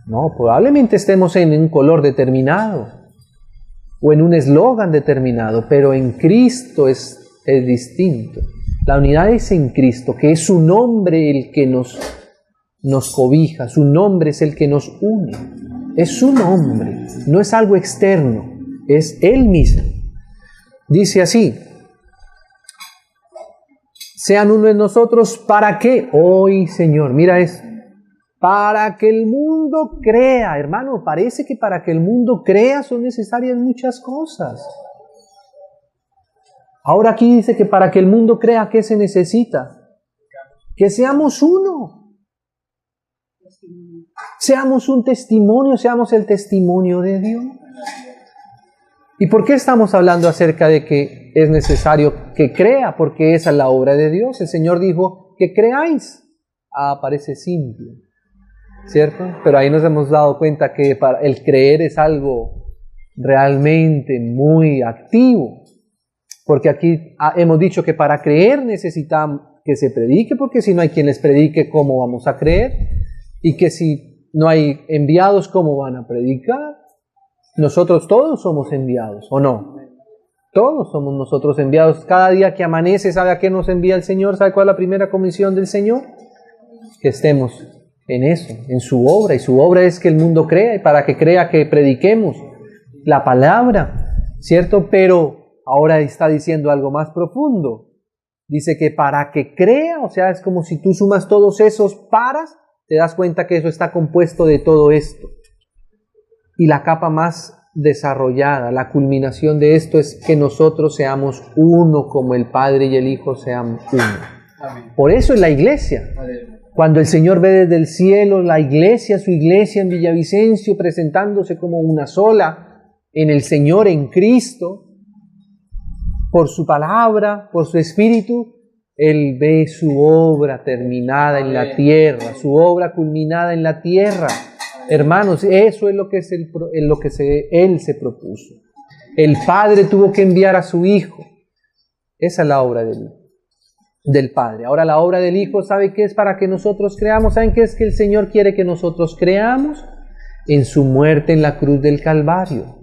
No, probablemente estemos en un color determinado o en un eslogan determinado, pero en Cristo es distinto. La unidad es en Cristo, que es su nombre el que nos cobija, su nombre es el que nos une. Es su nombre, no es algo externo, es Él mismo. Dice así: sean uno en nosotros, ¿para qué? Hoy, Señor, mira esto. Para que el mundo crea, hermano, parece que para que el mundo crea son necesarias muchas cosas. Ahora aquí dice que para que el mundo crea, ¿qué se necesita? Que seamos uno. Seamos un testimonio, seamos el testimonio de Dios. ¿Y por qué estamos hablando acerca de que es necesario que crea? Porque esa es la obra de Dios. El Señor dijo que creáis. Ah, parece simple, ¿cierto? Pero ahí nos hemos dado cuenta que el creer es algo realmente muy activo. Porque aquí hemos dicho que para creer necesitamos que se predique, porque si no hay quien les predique, ¿cómo vamos a creer? Y que si no hay enviados, ¿cómo van a predicar? Nosotros todos somos enviados, ¿o no? Todos somos nosotros enviados. Cada día que amanece, ¿sabe a qué nos envía el Señor? ¿Sabe cuál es la primera comisión del Señor? Que estemos en eso, en su obra. Y su obra es que el mundo crea, y para que crea que prediquemos la palabra, ¿cierto? Pero ahora está diciendo algo más profundo. Dice que para que crea, o sea, es como si tú sumas todos esos paras, te das cuenta que eso está compuesto de todo esto. Y la capa más desarrollada, la culminación de esto es que nosotros seamos uno como el Padre y el Hijo sean uno. Amén. Por eso es la iglesia. Amén. Cuando el Señor ve desde el cielo la iglesia, su iglesia en Villavicencio, presentándose como una sola en el Señor, en Cristo, por su palabra, por su Espíritu, Él ve su obra terminada en la tierra, su obra culminada en la tierra. Hermanos, eso es lo que Él se propuso. El Padre tuvo que enviar a su Hijo. Esa es la obra del Padre. Ahora la obra del Hijo, ¿sabe qué es? Para que nosotros creamos. ¿Saben qué es que el Señor quiere que nosotros creamos? En su muerte en la cruz del Calvario.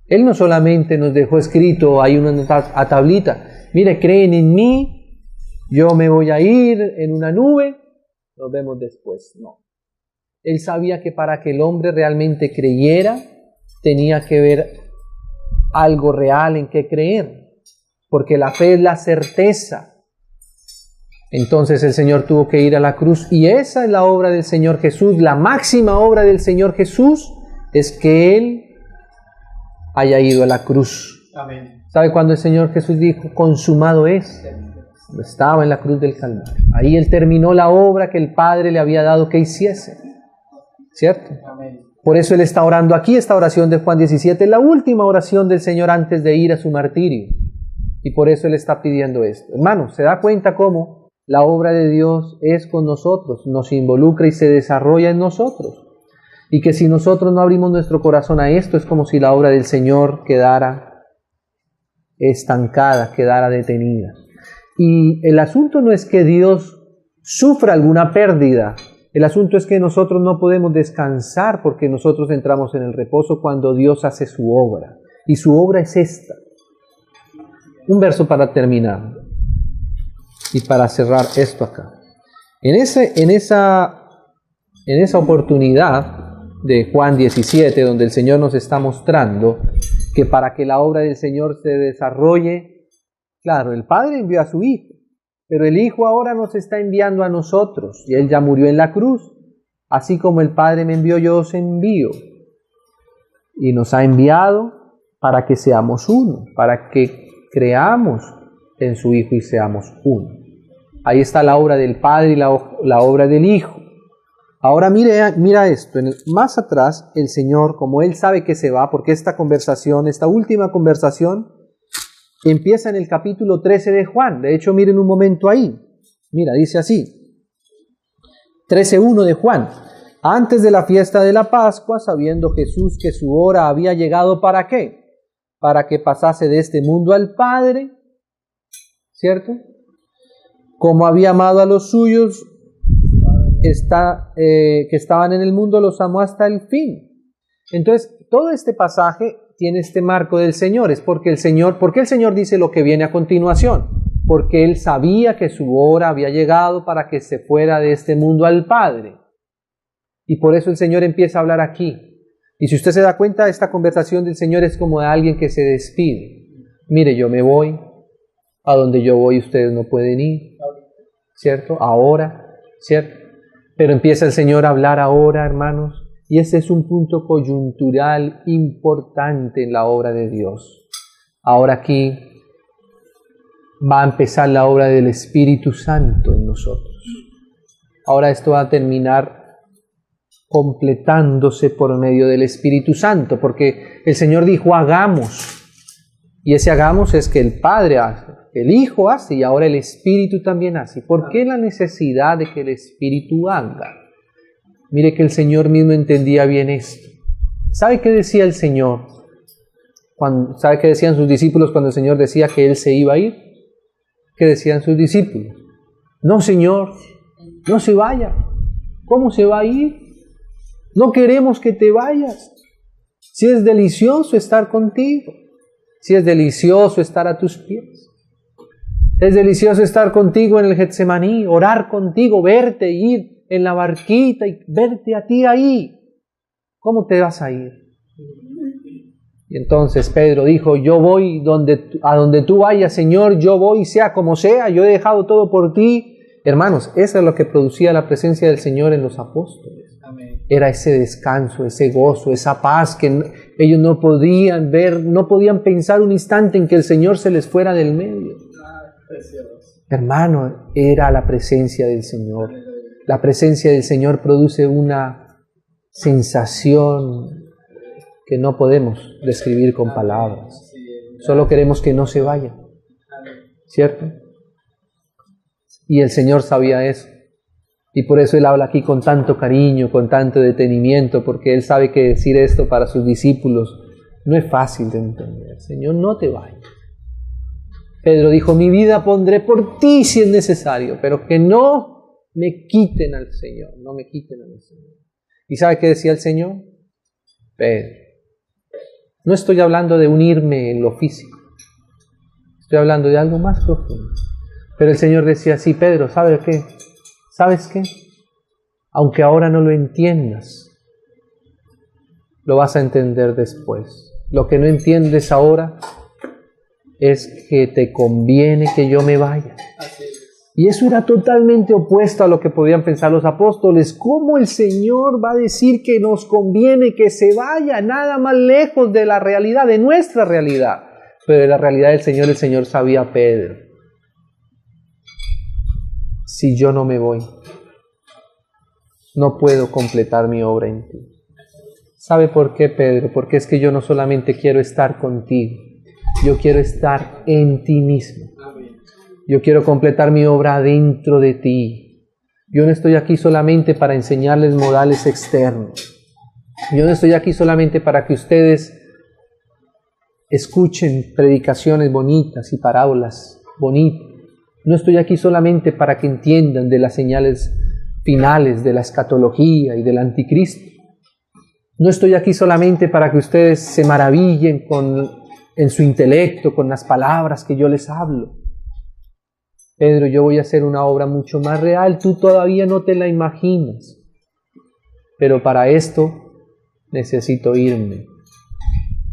Él no solamente nos dejó escrito ahí una tablita, mire, creen en mí, yo me voy a ir en una nube, nos vemos después. No. Él sabía que para que el hombre realmente creyera, tenía que ver algo real en qué creer, porque la fe es la certeza. Entonces el Señor tuvo que ir a la cruz, y esa es la obra del Señor Jesús. La máxima obra del Señor Jesús es que Él haya ido a la cruz. Amén. ¿Sabe cuándo el Señor Jesús dijo, consumado es? Estaba en la cruz del Calvario. Ahí Él terminó la obra que el Padre le había dado que hiciese. ¿Cierto? Amén. Por eso Él está orando aquí, esta oración de Juan 17, la última oración del Señor antes de ir a su martirio. Y por eso Él está pidiendo esto. Hermanos, ¿se da cuenta cómo la obra de Dios es con nosotros? Nos involucra y se desarrolla en nosotros. Y que si nosotros no abrimos nuestro corazón a esto, es como si la obra del Señor quedara estancada, quedara detenida. Y el asunto no es que Dios sufra alguna pérdida. El asunto es que nosotros no podemos descansar porque nosotros entramos en el reposo cuando Dios hace su obra. Y su obra es esta. Un verso para terminar y para cerrar esto acá. En esa oportunidad de Juan 17, donde el Señor nos está mostrando que para que la obra del Señor se desarrolle, claro, el Padre envió a su Hijo, pero el Hijo ahora nos está enviando a nosotros, y Él ya murió en la cruz. Así como el Padre me envió, yo os envío. Y nos ha enviado para que seamos uno, para que creamos en su Hijo y seamos uno. Ahí está la obra del Padre y la obra del Hijo. Ahora mira esto, más atrás el Señor, como Él sabe que se va, porque esta última conversación, empieza en el capítulo 13 de Juan. De hecho, miren un momento ahí. Mira, dice así, 13:1 de Juan. Antes de la fiesta de la Pascua, sabiendo Jesús que su hora había llegado, ¿para qué? Para que pasase de este mundo al Padre, ¿cierto? Como había amado a los suyos que estaban en el mundo, los amó hasta el fin. Entonces, todo este pasaje tiene este marco del Señor. Es porque el Señor, ¿por qué el Señor dice lo que viene a continuación? Porque Él sabía que su hora había llegado para que se fuera de este mundo al Padre. Y por eso el Señor empieza a hablar aquí. Y si usted se da cuenta, esta conversación del Señor es como de alguien que se despide. Mire, yo me voy, a donde yo voy ustedes no pueden ir, ¿cierto? Ahora, ¿cierto? Pero empieza el Señor a hablar ahora, hermanos, y ese es un punto coyuntural importante en la obra de Dios. Ahora aquí va a empezar la obra del Espíritu Santo en nosotros. Ahora esto va a terminar completándose por medio del Espíritu Santo, porque el Señor dijo hagamos, y ese hagamos es que el Padre hace, el Hijo hace y ahora el Espíritu también hace. ¿Por qué la necesidad de que el Espíritu haga? Mire que el Señor mismo entendía bien esto. ¿Sabe qué decía el Señor? ¿Sabe qué decían sus discípulos cuando el Señor decía que Él se iba a ir? ¿Qué decían sus discípulos? No, Señor, no se vaya. ¿Cómo se va a ir? No queremos que te vayas. Si es delicioso estar contigo, si es delicioso estar a tus pies, es delicioso estar contigo en el Getsemaní, orar contigo, verte, ir en la barquita y verte a ti ahí. ¿Cómo te vas a ir? Y entonces Pedro dijo, yo voy a donde tú vayas, Señor, yo voy, sea como sea, yo he dejado todo por ti. Hermanos, eso es lo que producía la presencia del Señor en los apóstoles. Amén. Era ese descanso, ese gozo, esa paz que ellos no podían ver, no podían pensar un instante en que el Señor se les fuera del medio. Hermano, era la presencia del Señor. La presencia del Señor produce una sensación que no podemos describir con palabras. Solo queremos que no se vaya, ¿cierto? Y el Señor sabía eso. Y por eso Él habla aquí con tanto cariño, con tanto detenimiento, porque Él sabe que decir esto para sus discípulos no es fácil de entender. Señor, no te vayas. Pedro dijo, mi vida pondré por ti si es necesario, pero que no me quiten al Señor, no me quiten al Señor. ¿Y sabe qué decía el Señor? Pedro, no estoy hablando de unirme en lo físico, estoy hablando de algo más profundo. Pero el Señor decía, sí, Pedro, ¿sabes qué? ¿Sabes qué? Aunque ahora no lo entiendas, lo vas a entender después. Lo que no entiendes ahora es que te conviene que yo me vaya. Y eso era totalmente opuesto a lo que podían pensar los apóstoles. ¿Cómo el Señor va a decir que nos conviene que se vaya? Nada más lejos de la realidad, de nuestra realidad. Pero de la realidad del Señor, el Señor sabía, Pedro, si yo no me voy, no puedo completar mi obra en ti. ¿Sabe por qué, Pedro? Porque es que yo no solamente quiero estar contigo, yo quiero estar en ti mismo. Yo quiero completar mi obra dentro de ti. Yo no estoy aquí solamente para enseñarles modales externos. Yo no estoy aquí solamente para que ustedes escuchen predicaciones bonitas y parábolas bonitas. No estoy aquí solamente para que entiendan de las señales finales de la escatología y del anticristo. No estoy aquí solamente para que ustedes se maravillen en su intelecto con las palabras que yo les hablo. Pedro, yo voy a hacer una obra mucho más real, tú todavía no te la imaginas. Pero para esto necesito irme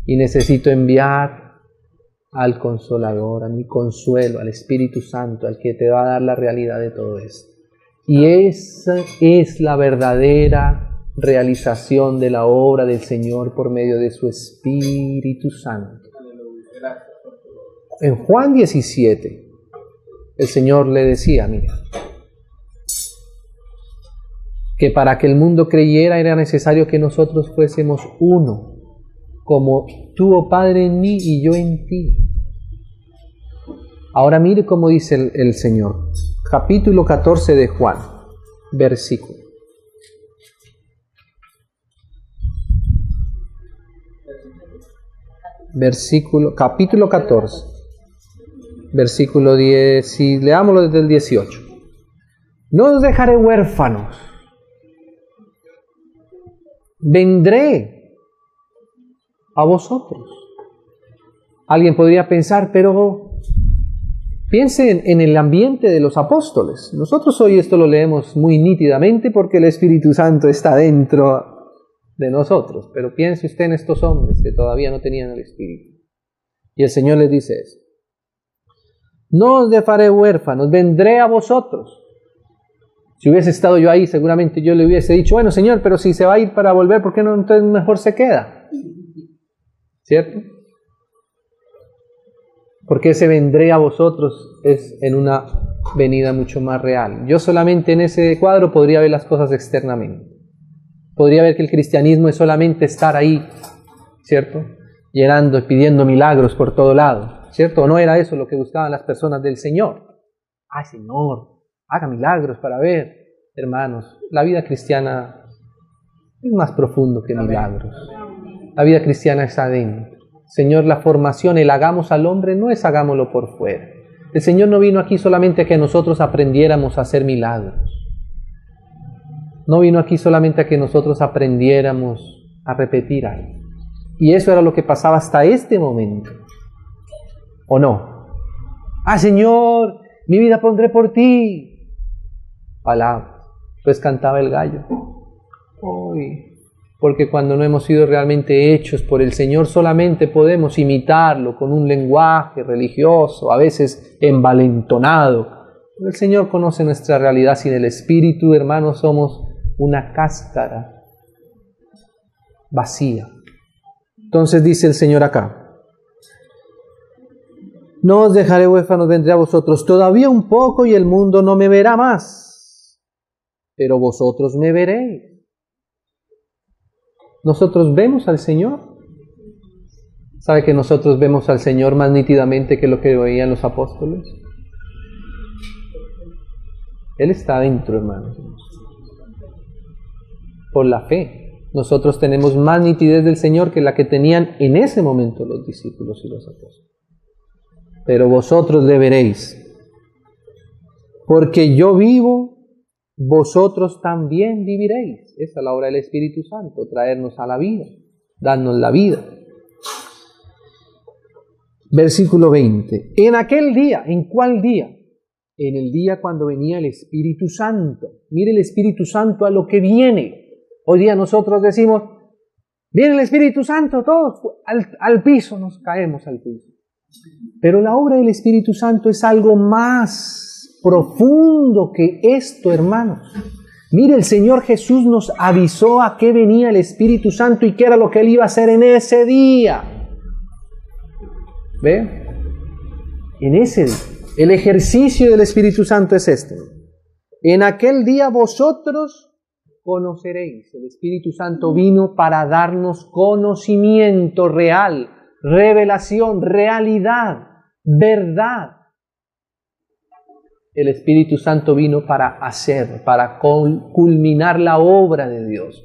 y necesito enviar al Consolador, a mi consuelo, al Espíritu Santo, al que te va a dar la realidad de todo esto. Y esa es la verdadera realización de la obra del Señor por medio de su Espíritu Santo. En Juan 17, el Señor le decía, mira, que para que el mundo creyera era necesario que nosotros fuésemos uno, como tú, oh Padre, en mí y yo en ti. Ahora mire cómo dice el Señor. Capítulo 14 de Juan, versículo. capítulo 14, versículo 10, y leámoslo desde el 18. No os dejaré huérfanos, vendré a vosotros. Alguien podría pensar, pero piensen en el ambiente de los apóstoles. Nosotros hoy esto lo leemos muy nítidamente porque el Espíritu Santo está dentro de nosotros, pero piense usted en estos hombres que todavía no tenían el Espíritu. Y el Señor les dice eso. No os dejaré huérfanos, vendré a vosotros. Si hubiese estado yo ahí, seguramente yo le hubiese dicho, bueno, Señor, pero si se va a ir para volver, ¿por qué no entonces mejor se queda? ¿Cierto? Porque ese vendré a vosotros es en una venida mucho más real. Yo solamente en ese cuadro podría ver las cosas externamente. Podría ver que el cristianismo es solamente estar ahí, ¿cierto? Llenando y pidiendo milagros por todo lado, ¿cierto? ¿O no era eso lo que buscaban las personas del Señor? ¡Ay, Señor, haga milagros para ver! Hermanos, la vida cristiana es más profundo que milagros. La vida cristiana es adentro. Señor, la formación, el hagamos al hombre, no es hagámoslo por fuera. El Señor no vino aquí solamente a que nosotros aprendiéramos a hacer milagros. No vino aquí solamente a que nosotros aprendiéramos a repetir algo. Y eso era lo que pasaba hasta este momento. ¿O no? ¡Ah, Señor, mi vida pondré por ti! Palabras. Pues cantaba el gallo. Uy. Porque cuando no hemos sido realmente hechos por el Señor, solamente podemos imitarlo con un lenguaje religioso, a veces envalentonado. El Señor conoce nuestra realidad. Sin el Espíritu, hermanos, somos una cáscara vacía. Entonces dice el Señor acá: no os dejaré huérfanos, vendré a vosotros. Todavía un poco y el mundo no me verá más, pero vosotros me veréis. ¿Nosotros vemos al Señor? ¿Sabe que nosotros vemos al Señor más nítidamente que lo que veían los apóstoles? Él está adentro, hermanos. Por la fe, nosotros tenemos más nitidez del Señor que la que tenían en ese momento los discípulos y los apóstoles. Pero vosotros le veréis. Porque yo vivo, vosotros también viviréis. Esa es la obra del Espíritu Santo, traernos a la vida, darnos la vida. Versículo 20. En aquel día, ¿en cuál día? En el día cuando venía el Espíritu Santo. Mire el Espíritu Santo a lo que viene. Hoy día nosotros decimos, viene el Espíritu Santo, todos al piso, nos caemos al piso. Pero la obra del Espíritu Santo es algo más profundo que esto, hermanos. Mire, el Señor Jesús nos avisó a qué venía el Espíritu Santo y qué era lo que Él iba a hacer en ese día. ¿Ve? En ese día. El ejercicio del Espíritu Santo es este. En aquel día vosotros conoceréis. El Espíritu Santo vino para darnos conocimiento real, revelación, realidad, verdad. El Espíritu Santo vino para hacer, para culminar la obra de Dios.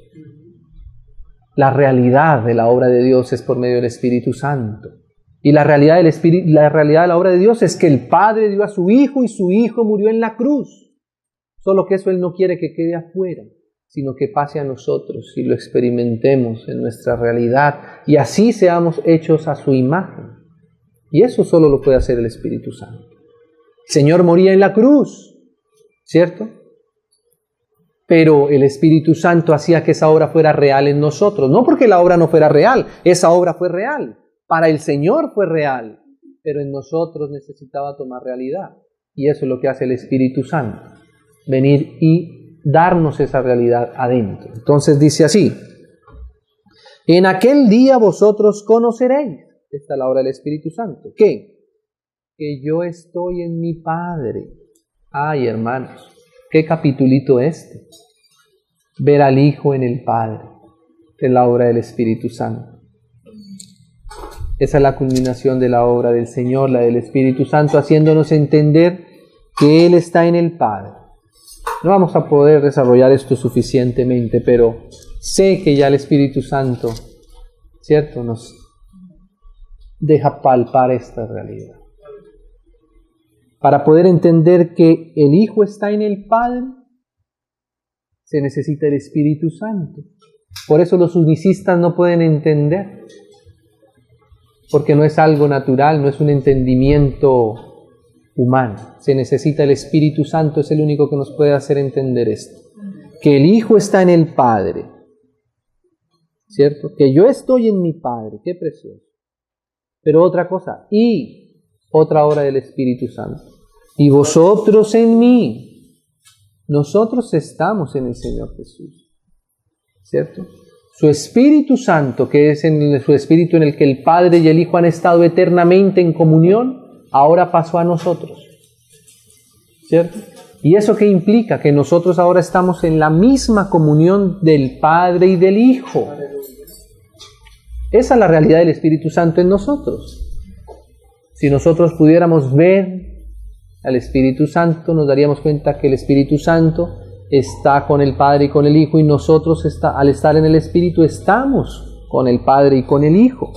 La realidad de la obra de Dios es por medio del Espíritu Santo. Y la realidad de la obra de Dios es que el Padre dio a su Hijo y su Hijo murió en la cruz. Solo que eso Él no quiere que quede afuera, sino que pase a nosotros y lo experimentemos en nuestra realidad y así seamos hechos a su imagen. Y eso solo lo puede hacer el Espíritu Santo. El Señor moría en la cruz, ¿cierto? Pero el Espíritu Santo hacía que esa obra fuera real en nosotros. No porque la obra no fuera real, esa obra fue real. Para el Señor fue real, pero en nosotros necesitaba tomar realidad. Y eso es lo que hace el Espíritu Santo, venir y darnos esa realidad adentro. Entonces dice así: en aquel día vosotros conoceréis. Esta es la obra del Espíritu Santo. ¿Qué? Que yo estoy en mi Padre. Ay, hermanos, qué capitulito este. Ver al Hijo en el Padre. Es la obra del Espíritu Santo. Esa es la culminación de la obra del Señor, la del Espíritu Santo, haciéndonos entender que Él está en el Padre. No vamos a poder desarrollar esto suficientemente, pero sé que ya el Espíritu Santo, ¿cierto?, nos deja palpar esta realidad. Para poder entender que el Hijo está en el Padre, se necesita el Espíritu Santo. Por eso los unicistas no pueden entender, porque no es algo natural, no es un entendimiento humano. Se necesita el Espíritu Santo, es el único que nos puede hacer entender esto. Que el Hijo está en el Padre, ¿cierto? Que yo estoy en mi Padre, qué precioso. Pero otra cosa, y otra obra del Espíritu Santo. Y vosotros en mí. Nosotros estamos en el Señor Jesús, ¿cierto? Su Espíritu Santo, que es su Espíritu en el que el Padre y el Hijo han estado eternamente en comunión, ahora pasó a nosotros, ¿cierto? ¿Y eso qué implica? Que nosotros ahora estamos en la misma comunión del Padre y del Hijo. Esa es la realidad del Espíritu Santo en nosotros. Si nosotros pudiéramos ver al Espíritu Santo, nos daríamos cuenta que el Espíritu Santo está con el Padre y con el Hijo, y nosotros al estar en el Espíritu estamos con el Padre y con el Hijo.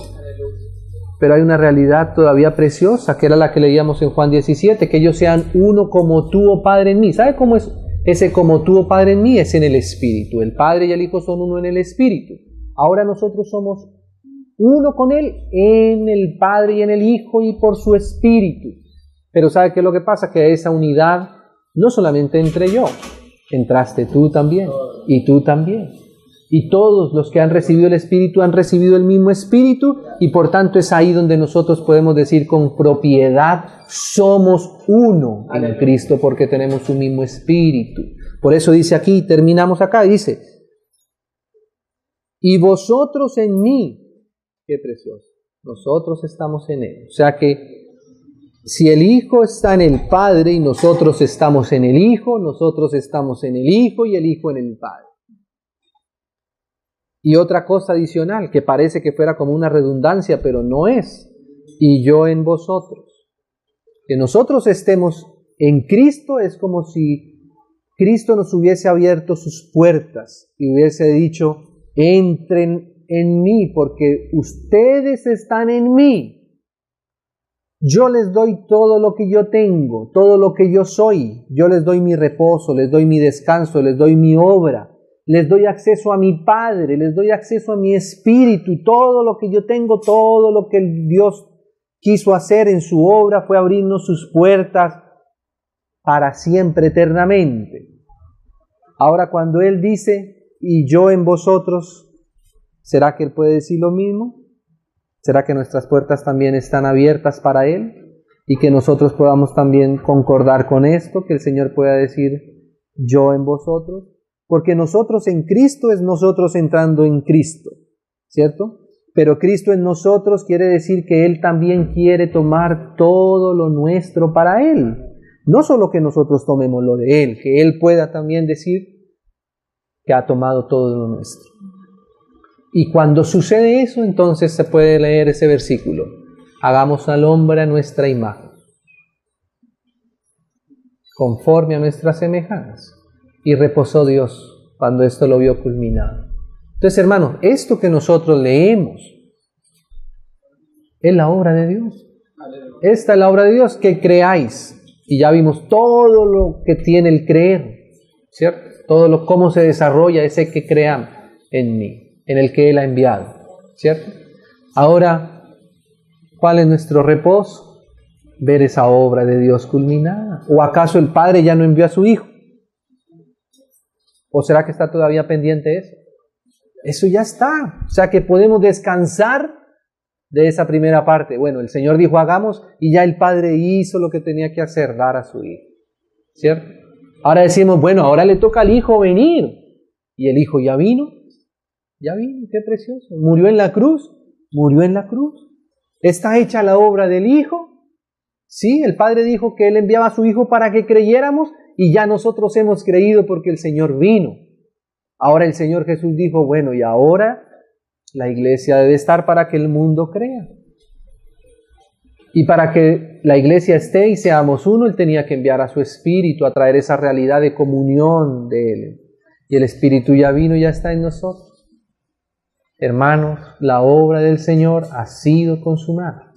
Pero hay una realidad todavía preciosa, que era la que leíamos en Juan 17, que ellos sean uno como tú, oh Padre, en mí. ¿Sabe cómo es ese como tú, oh Padre, en mí? Es en el Espíritu. El Padre y el Hijo son uno en el Espíritu. Ahora nosotros somos uno con Él en el Padre y en el Hijo y por su Espíritu. Pero ¿sabe qué es lo que pasa? Que esa unidad no solamente entré yo, entraste tú también, y tú también. Y todos los que han recibido el Espíritu han recibido el mismo Espíritu, y por tanto es ahí donde nosotros podemos decir con propiedad, somos uno en Cristo, porque tenemos un mismo Espíritu. Por eso dice aquí, terminamos acá, dice, y vosotros en mí, qué precioso, nosotros estamos en Él. O sea que si el Hijo está en el Padre y nosotros estamos en el Hijo, nosotros estamos en el Hijo y el Hijo en el Padre. Y otra cosa adicional, que parece que fuera como una redundancia, pero no es. Y yo en vosotros. Que nosotros estemos en Cristo es como si Cristo nos hubiese abierto sus puertas y hubiese dicho, entren en mí, porque ustedes están en mí. Yo les doy todo lo que yo tengo, todo lo que yo soy. Yo les doy mi reposo, les doy mi descanso, les doy mi obra. Les doy acceso a mi Padre, les doy acceso a mi Espíritu. Todo lo que yo tengo, todo lo que Dios quiso hacer en su obra fue abrirnos sus puertas para siempre, eternamente. Ahora cuando Él dice, y yo en vosotros, ¿será que Él puede decir lo mismo? ¿Será que nuestras puertas también están abiertas para Él? Y que nosotros podamos también concordar con esto, que el Señor pueda decir, yo en vosotros. Porque nosotros en Cristo es nosotros entrando en Cristo, ¿cierto? Pero Cristo en nosotros quiere decir que Él también quiere tomar todo lo nuestro para Él. No solo que nosotros tomemos lo de Él, que Él pueda también decir que ha tomado todo lo nuestro. Y cuando sucede eso, entonces se puede leer ese versículo. Hagamos al hombre a nuestra imagen, conforme a nuestra semejanza. Y reposó Dios cuando esto lo vio culminado. Entonces, hermanos, esto que nosotros leemos es la obra de Dios. Esta es la obra de Dios, que creáis. Y ya vimos todo lo que tiene el creer, ¿cierto? Cómo se desarrolla ese que crea en mí, en el que Él ha enviado, ¿cierto? Ahora, ¿cuál es nuestro reposo? Ver esa obra de Dios culminada. ¿O acaso el Padre ya no envió a su Hijo? ¿O será que está todavía pendiente eso? Eso ya está. O sea que podemos descansar de esa primera parte. Bueno, el Señor dijo hagamos y ya el Padre hizo lo que tenía que hacer, dar a su Hijo, ¿cierto? Ahora decimos, bueno, ahora le toca al Hijo venir. Y el Hijo ya vino, qué precioso. Murió en la cruz. ¿Está hecha la obra del Hijo? Sí, el Padre dijo que Él enviaba a su Hijo para que creyéramos y ya nosotros hemos creído porque el Señor vino. Ahora el Señor Jesús dijo, bueno, y ahora la iglesia debe estar para que el mundo crea. Y para que la iglesia esté y seamos uno, Él tenía que enviar a su Espíritu a traer esa realidad de comunión de Él. Y el Espíritu ya vino, ya está en nosotros. Hermanos, la obra del Señor ha sido consumada.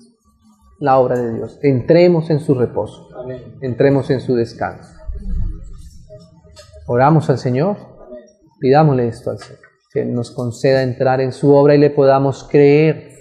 la obra de Dios. Entremos en su reposo. Entremos en su descanso. Oramos al Señor. Pidámosle esto al Señor. Que nos conceda entrar en su obra y le podamos creer.